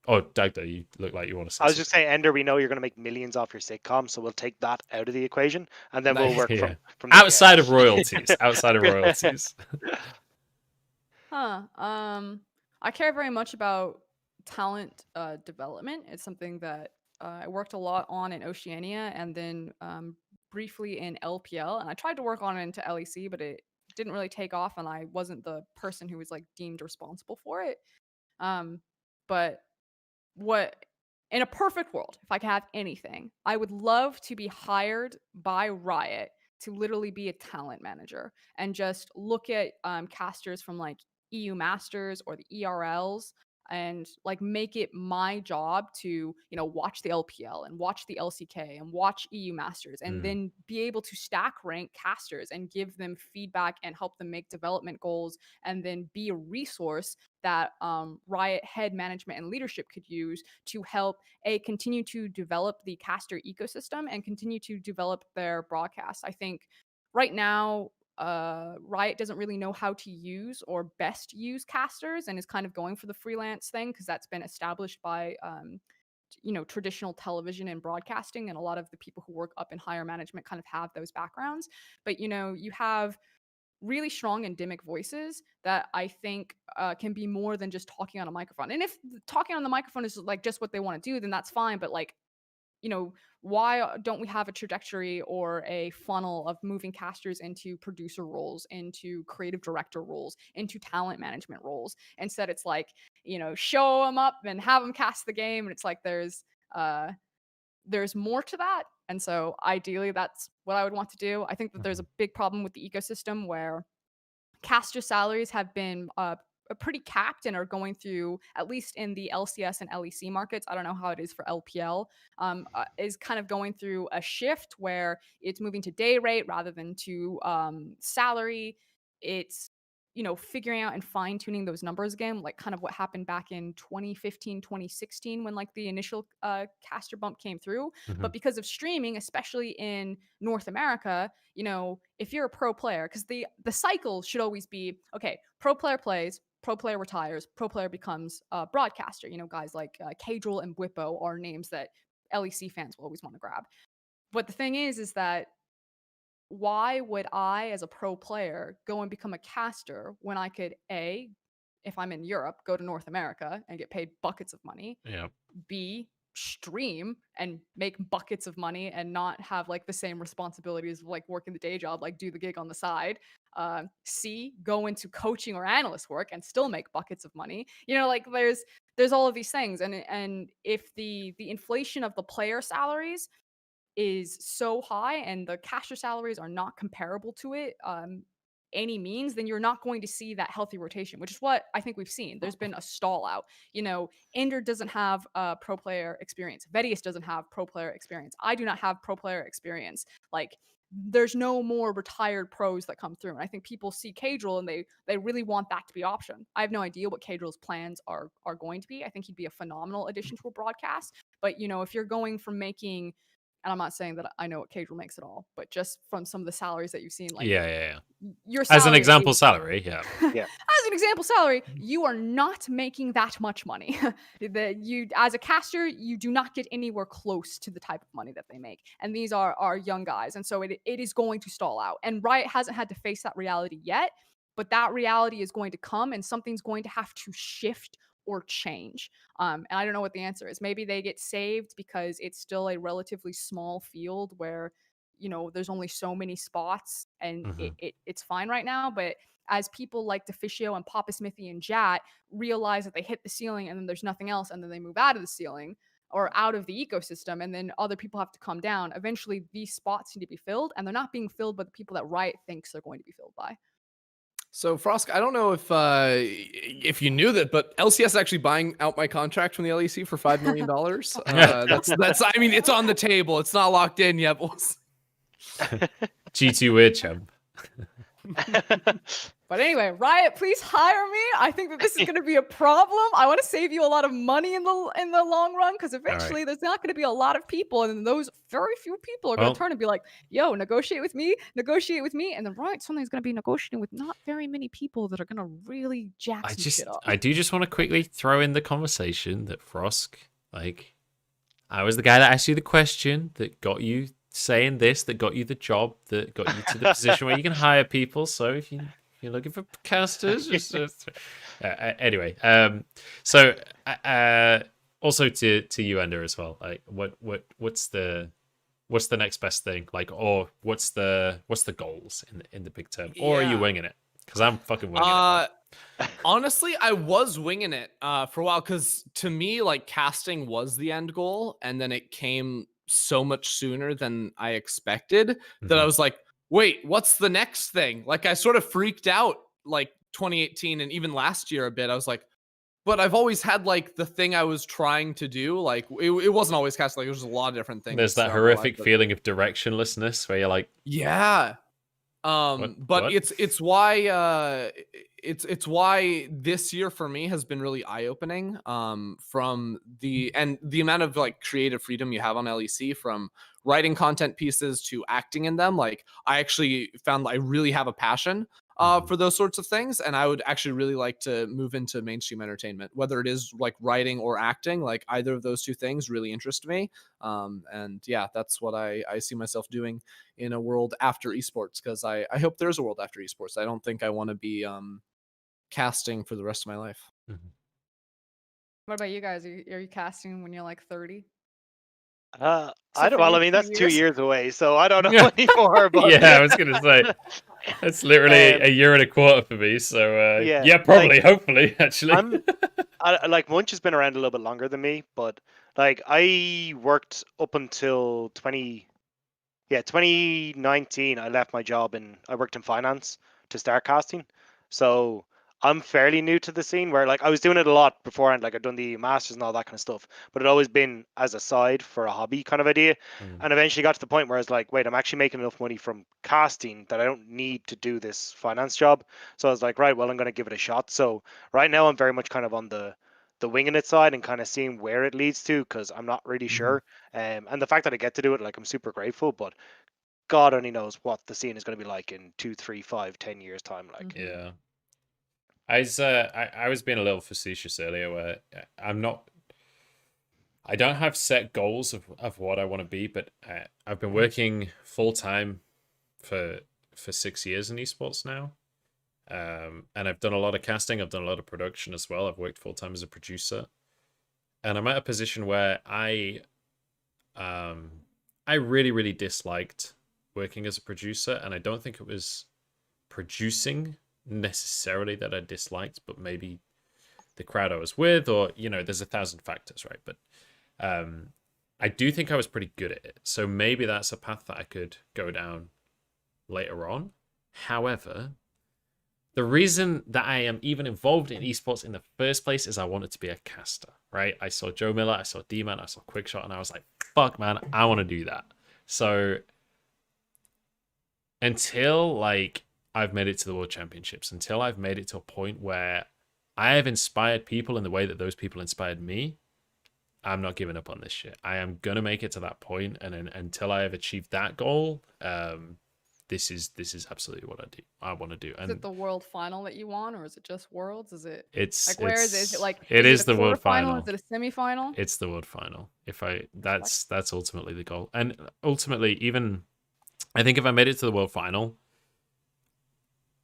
Oh, Dagda, you look like you want to say I was just saying, Ender, we know you're going to make millions off your sitcom, so we'll take that out of the equation, and then we'll work from there. outside of royalties. Outside of royalties. I care very much about talent development. It's something that I worked a lot on in Oceania and then briefly in LPL, and I tried to work on it into LEC, but it didn't really take off, and I wasn't the person who was like deemed responsible for it. But what in a perfect world, if I could have anything, I would love to be hired by Riot to literally be a talent manager and just look at casters from like EU Masters or the ERLs and like make it my job to watch the LPL and watch the LCK and watch EU Masters and then be able to stack rank casters and give them feedback and help them make development goals and then be a resource that Riot head management and leadership could use to help continue to develop the caster ecosystem and continue to develop their broadcast. I think right now Riot doesn't really know how to use or best use casters and is kind of going for the freelance thing because that's been established by traditional television and broadcasting, and a lot of the people who work up in higher management kind of have those backgrounds. But you have really strong endemic voices that I think can be more than just talking on a microphone. And if talking on the microphone is like just what they want to do, then that's fine. But like, why don't we have a trajectory or a funnel of moving casters into producer roles, into creative director roles, into talent management roles? Instead, it's like, show them up and have them cast the game. And it's like, there's more to that. And so ideally, that's what I would want to do. I think that there's a big problem with the ecosystem where caster salaries have been pretty capped and are going through, at least in the LCS and LEC markets, I don't know how it is for LPL, is kind of going through a shift where it's moving to day rate rather than to salary. It's figuring out and fine-tuning those numbers again, like kind of what happened back in 2015, 2016 when like the initial caster bump came through. But because of streaming, especially in North America, if you're a pro player, because the cycle should always be, okay, pro player plays, pro player retires, pro player becomes a broadcaster. Guys like Cadril and Whippo are names that LEC fans will always want to grab. But the thing is that why would I, as a pro player, go and become a caster when I could A, if I'm in Europe, go to North America and get paid buckets of money. Yeah. B, stream and make buckets of money and not have like the same responsibilities of like working the day job, like do the gig on the side. C, go into coaching or analyst work and still make buckets of money. You know, like there's all of these things, and if the inflation of the player salaries is so high and the caster salaries are not comparable to it any means, then you're not going to see that healthy rotation, which is what I think we've seen. There's been a stall out. You know, Ender doesn't have pro player experience. Bevvies doesn't have pro player experience. I do not have pro player experience. Like, there's no more retired pros that come through. And I think people see Cadril and they really want that to be option. I have no idea what Cadril's plans are going to be. I think he'd be a phenomenal addition to a broadcast. But, you know, if you're going from making, and I'm not saying that I know what Cadril makes at all, but just from some of the salaries that you've seen, like Yeah. your As an salary example is- salary, yeah. Yeah. As an example salary, you are not making that much money. That you, as a caster, you do not get anywhere close to the type of money that they make. And these are young guys, and so it is going to stall out. And Riot hasn't had to face that reality yet, but that reality is going to come, and something's going to have to shift or change. And I don't know what the answer is. Maybe they get saved because it's still a relatively small field where, you know, there's only so many spots and it's fine right now. But as people like Deficio and Papa Smithy and Jat realize that they hit the ceiling and then there's nothing else, and then they move out of the ceiling or out of the ecosystem, and then other people have to come down, eventually these spots need to be filled, and they're not being filled by the people that Riot thinks they're going to be filled by. So Frosk, I don't know if you knew that, but LCS is actually buying out my contract from the LEC for $5 million. That's I mean, it's on the table. It's not locked in yet. G2 weird champ. But anyway, Riot, please hire me. I think that this is going to be a problem. I want to save you a lot of money in the long run, because eventually there's not going to be a lot of people, and then those very few people are going to turn and be like, "Yo, negotiate with me," and then Riot suddenly is going to be negotiating with not very many people that are going to really jack some shit up. I do just want to quickly throw in the conversation that Frosk, like, I was the guy that asked you the question that got you saying this, that got you the job, that got you to the position where you can hire people. So if you're looking for casters, just anyway. So also to you, Ender, as well. Like, what's the next best thing? Like, or what's the goals in the big term? Or are you winging it? Because I'm fucking winging it. Honestly, I was winging it for a while, because to me, like, casting was the end goal, and then it came so much sooner than I expected that I was like, wait, what's the next thing? Like, I sort of freaked out like 2018 and even last year a bit. I was like, but I've always had like the thing I was trying to do. Like, it wasn't always casting. Like, it was a lot of different things. There's that horrific feeling of directionlessness where you're like, yeah. But it's why it's why this year for me has been really eye-opening, from the amount of like creative freedom you have on LEC, from writing content pieces to acting in them. Like, I actually found I really have a passion for those sorts of things, and I would actually really like to move into mainstream entertainment, whether it is like writing or acting. Like, either of those two things really interest me, and yeah, that's what I see myself doing in a world after esports, because I hope there's a world after esports. I don't think I want to be casting for the rest of my life. What about you guys? Are you casting when you're like 30? I don't. Well, I mean, that's 2 years away, so I don't know anymore. But yeah, I was gonna say it's literally a year and a quarter for me. So yeah, probably, like, hopefully, actually. Like, Munch has been around a little bit longer than me, but like, I worked up until 2019. I left my job I worked in finance to start casting. So I'm fairly new to the scene, where like I was doing it a lot beforehand, like I'd done the masters and all that kind of stuff, but it always been as a side for a hobby kind of idea. And eventually got to the point where I was like, wait, I'm actually making enough money from casting that I don't need to do this finance job. So I was like, right, well, I'm going to give it a shot. So right now I'm very much kind of on the winging it side and kind of seeing where it leads to, because I'm not really sure. And the fact that I get to do it, like, I'm super grateful, but God only knows what the scene is going to be like in 2, 3, 5, 10 years time. Like, yeah. I was being a little facetious earlier, where I'm not. I don't have set goals of what I want to be, but I've been working full time for 6 years in esports now. And I've done a lot of casting, I've done a lot of production as well. I've worked full time as a producer. And I'm at a position where I really, really disliked working as a producer, and I don't think it was producing necessarily that I disliked, but maybe the crowd I was with, or there's 1,000 factors, right? But I do think I was pretty good at it, so maybe that's a path that I could go down later on. However, the reason that I am even involved in esports in the first place is I wanted to be a caster, right? I saw Joe Miller, I saw D-Man, I saw Quickshot, and I was like, fuck, man, I want to do that. So until I've made it to the World Championships, until I've made it to a point where I have inspired people in the way that those people inspired me, I'm not giving up on this shit. I am gonna make it to that point, and then until I have achieved that goal, this is absolutely what I want to do. And Is it the world final that you want, or is it just worlds? Is it it's where is it? Is it it is is it the a world quarterfinal? final. Is it a semifinal? It's the world final. That's ultimately the goal, and ultimately, even I think if I made it to the world final,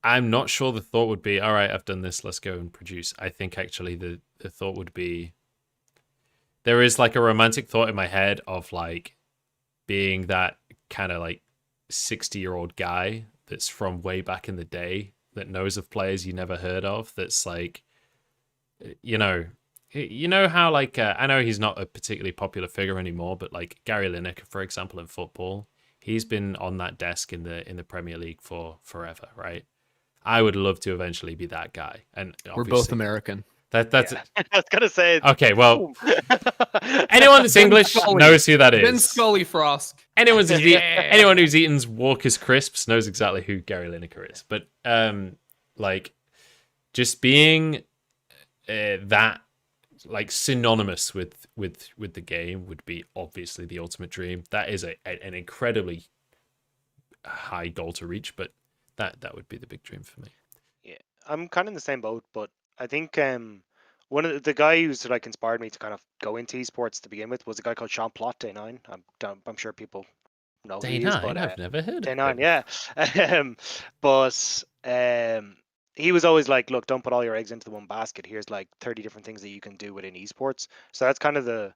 I'm not sure the thought would be, all right, I've done this, let's go and produce. I think actually the thought would be, there is a romantic thought in my head of being that kind of 60-year-old guy that's from way back in the day that knows of players you never heard of. That's you know how I know he's not a particularly popular figure anymore, but Gary Lineker, for example, in football, he's been on that desk in the Premier League for forever, right? I would love to eventually be that guy, and We're both American. That's Yeah. I was gonna say. Okay, well, anyone that's English knows who that is. Ben Scully, Frosk. Anyone who's eaten Walker's crisps knows exactly who Gary Lineker is. But just being that synonymous with the game would be obviously the ultimate dream. That is an incredibly high goal to reach, but that would be the big dream for me. Yeah, I'm kind of in the same boat, but I think one of the guy who's inspired me to kind of go into esports to begin with was a guy called Sean Plott, Day 9. I'm sure people know who he is, but I've never heard Day of 9, him. yeah. But he was always like, look, don't put all your eggs into the one basket. Here's 30 different things that you can do within esports. So that's kind of the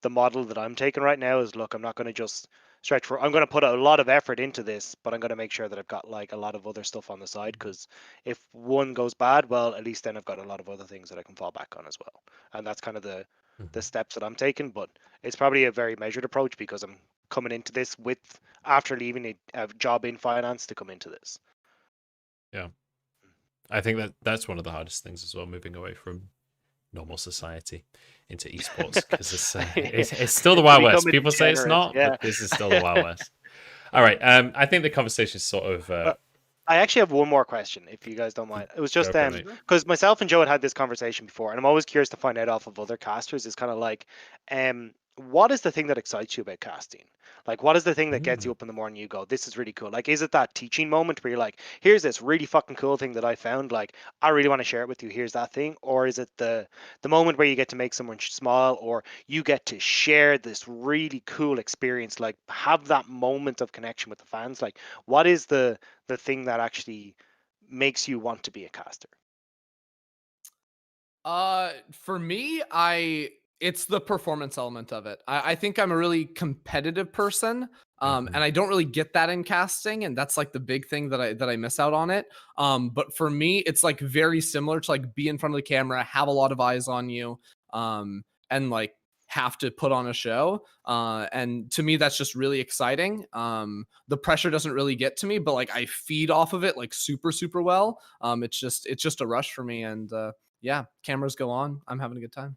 model that I'm taking right now is, look, I'm not going to just I'm going to put a lot of effort into this, but I'm going to make sure that I've got a lot of other stuff on the side, because if one goes bad, well, at least then I've got a lot of other things that I can fall back on as well. And that's kind of the steps that I'm taking, but it's probably a very measured approach because I'm coming into this after leaving a job in finance to come into this. Yeah. I think that's one of the hardest things as well, moving away from normal society into esports, because it's still the Wild West. People say it's not, but this is still the Wild West. All right. I think the conversation is sort of. I actually have one more question, if you guys don't mind. It was just because myself and Joe had this conversation before, and I'm always curious to find out off of other casters. Is kind of what is the thing that excites you about casting? What is the thing that gets you up in the morning? You go, this is really cool. Is it that teaching moment where you're like, here's this really fucking cool thing that I found, I really want to share it with you, here's that thing? Or is it the moment where you get to make someone smile, or you get to share this really cool experience, have that moment of connection with the fans? What is the thing that actually makes you want to be a caster? For me, it's the performance element of it. I think I'm a really competitive person, and I don't really get that in casting, and that's the big thing that I miss out on it. But for me, it's very similar to be in front of the camera, have a lot of eyes on you, and have to put on a show. And to me, that's just really exciting. The pressure doesn't really get to me, but I feed off of it super, super well. It's just a rush for me, and yeah, cameras go on, I'm having a good time.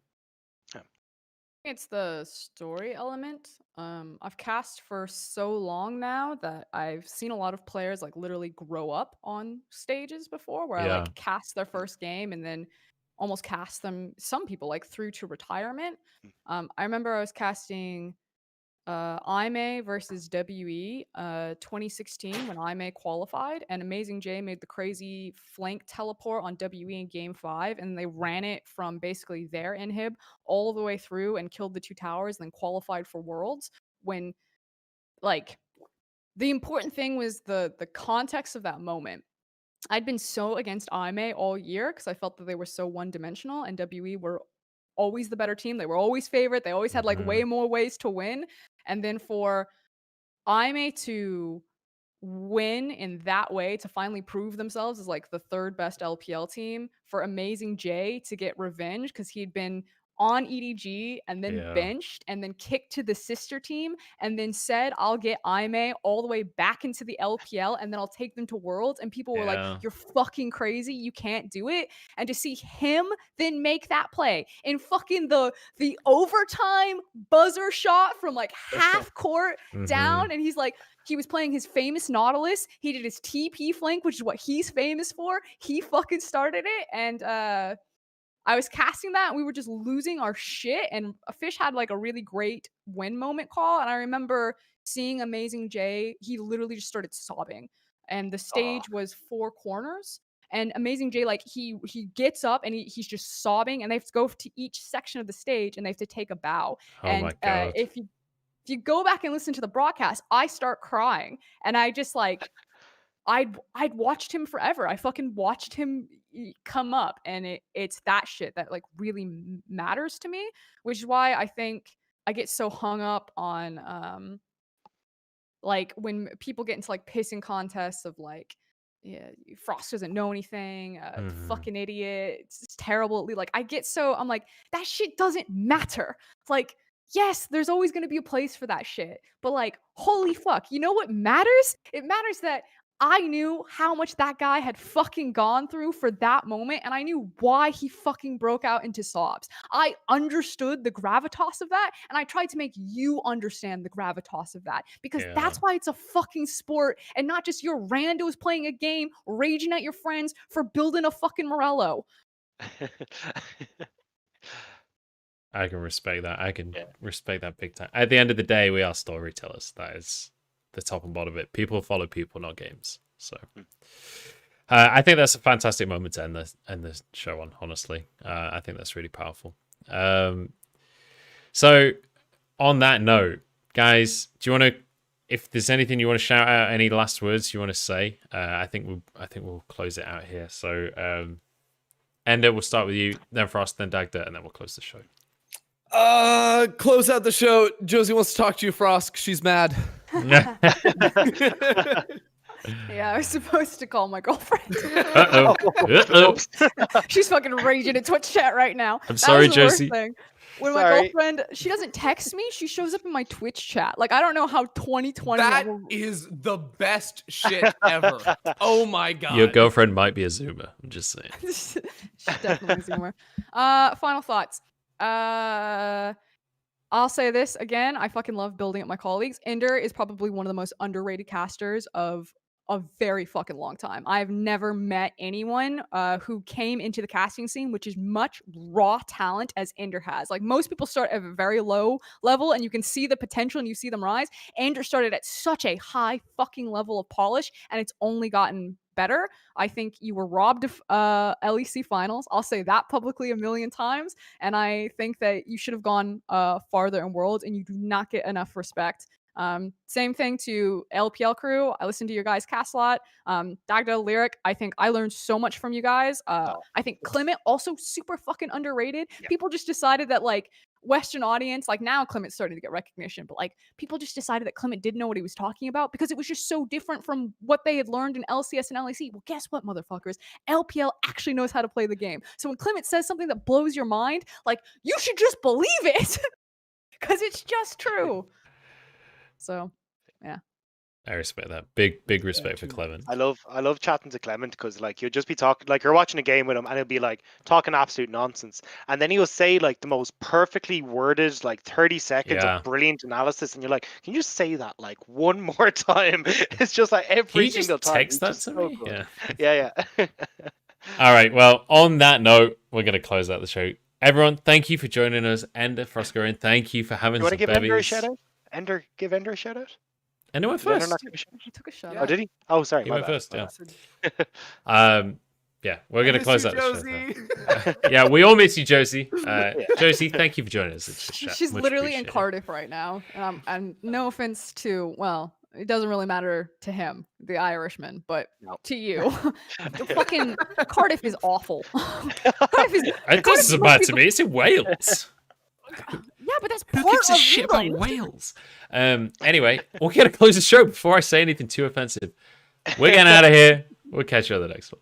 It's the story element. I've cast for so long now that I've seen a lot of players literally grow up on stages before, where I cast their first game and then almost cast them, some people through to retirement. I remember I was casting IMA versus WE 2016 when IMA qualified, and Amazing J made the crazy flank teleport on WE in game 5, and they ran it from basically their inhib all the way through and killed the 2 towers, and then qualified for Worlds. When, like, the important thing was the context of that moment. I'd been so against IMA all year because I felt that they were so one-dimensional, and WE were always the better team. They were always favorite. They always had like way more ways to win. And then for IMA to win in that way, to finally prove themselves as like the 3rd best LPL team, for Amazing J to get revenge because he'd been on EDG and then benched and then kicked to the sister team and then said, I'll get IMA all the way back into the LPL and then I'll take them to Worlds. And people were like, you're fucking crazy. You can't do it. And to see him then make that play in fucking the overtime buzzer shot from like half court down. And he's like, he was playing his famous Nautilus. He did his TP flank, which is what he's famous for. He fucking started it. And I was casting that and we were just losing our shit. And Fish had like a really great win moment call. And I remember seeing Amazing J, he literally just started sobbing. And the stage was 4 corners. And Amazing J, like he gets up and he's just sobbing, and they have to go to each section of the stage and they have to take a bow. My God. If you go back and listen to the broadcast, I start crying. And I just like, I'd watched him forever. I fucking watched him come up, and it's that shit that like really matters to me, which is why I think I get so hung up on like when people get into like pissing contests of like, yeah, Frosk doesn't know anything, fucking idiot, it's terrible. Like I'm like, that shit doesn't matter. It's like, yes, there's always going to be a place for that shit, but like, holy fuck, you know what matters? It matters that I knew how much that guy had fucking gone through for that moment, and I knew why he fucking broke out into sobs. I understood the gravitas of that, and I tried to make you understand the gravitas of that, because that's why it's a fucking sport and not just your randos playing a game, raging at your friends for building a fucking Morello. I can respect that. I can respect that big time. At the end of the day, we are storytellers. That is the top and bottom of it. People follow people, not games. So I think that's a fantastic moment to end the show on, honestly. I think that's really powerful. So on that note, guys, do you want to, if there's anything you want to shout out, any last words you want to say, I think we'll close it out here. So Ender, we'll start with you, then Frost, then Dagda, and then we'll close the show. Close out the show. Josie wants to talk to you, Frosk. She's mad. Yeah, I was supposed to call my girlfriend. Uh-oh. She's fucking raging in Twitch chat right now. I'm sorry, Josie. When my girlfriend, she doesn't text me, she shows up in my Twitch chat. Like, I don't know how 2020. That is the best shit ever. Oh my God. Your girlfriend might be a Zoomer. I'm just saying. She's definitely a Zoomer. Final thoughts. I'll say this again. I fucking love building up my colleagues. Ender is probably one of the most underrated casters of a very fucking long time. I've never met anyone who came into the casting scene which is much raw talent as Ender has. Like, most people start at a very low level and you can see the potential and you see them rise. Ender started at such a high fucking level of polish and it's only gotten better. I think you were robbed of LEC finals. I'll say that publicly a million times. And I think that you should have gone farther in Worlds, and you do not get enough respect. Same thing to LPL crew. I listened to your guys' cast a lot. Dagda, Lyric, I think I learned so much from you guys. I think Clement also super fucking underrated. Yeah. People just decided that like Western audience, like now Clement's starting to get recognition, but like people just decided that Clement didn't know what he was talking about because it was just so different from what they had learned in LCS and LEC. Well, guess what, motherfuckers? LPL actually knows how to play the game. So when Clement says something that blows your mind, like, you should just believe it because it's just true. So, yeah. I respect that. Big respect for Clement. I love chatting to Clement because like you'll just be talking, like you're watching a game with him and he'll be like talking absolute nonsense, and then he'll say like the most perfectly worded like 30 seconds of brilliant analysis, and you're like, can you just say that like one more time? It's just like every single time. Text that to me? Yeah. All right. Well, on that note, we're gonna close out the show. Everyone, thank you for joining us. Ender, Froskurinn, thank you for having. You want to give Ender a shout out? Ender give Ender a shout out? And who went Did Ender first? not give a shout out? He took a shot. Oh, did he? Oh, sorry. He my went bad, first, my yeah. bad. Yeah, we're I gonna miss close you, out the show. Josie. Yeah, we all miss you, Josie. Josie, thank you for joining us. It's She's much literally in appreciated. Cardiff right now. And no offense to, well, it doesn't really matter to him, the Irishman, but No. to you. Fucking Cardiff is awful. Cardiff is, It doesn't matter to me. It's in Wales. yeah, but that's Who part gives a of shit about England. Wales? Anyway, we're gonna close the show before I say anything too offensive. We're getting out of here. We'll catch you on the next one.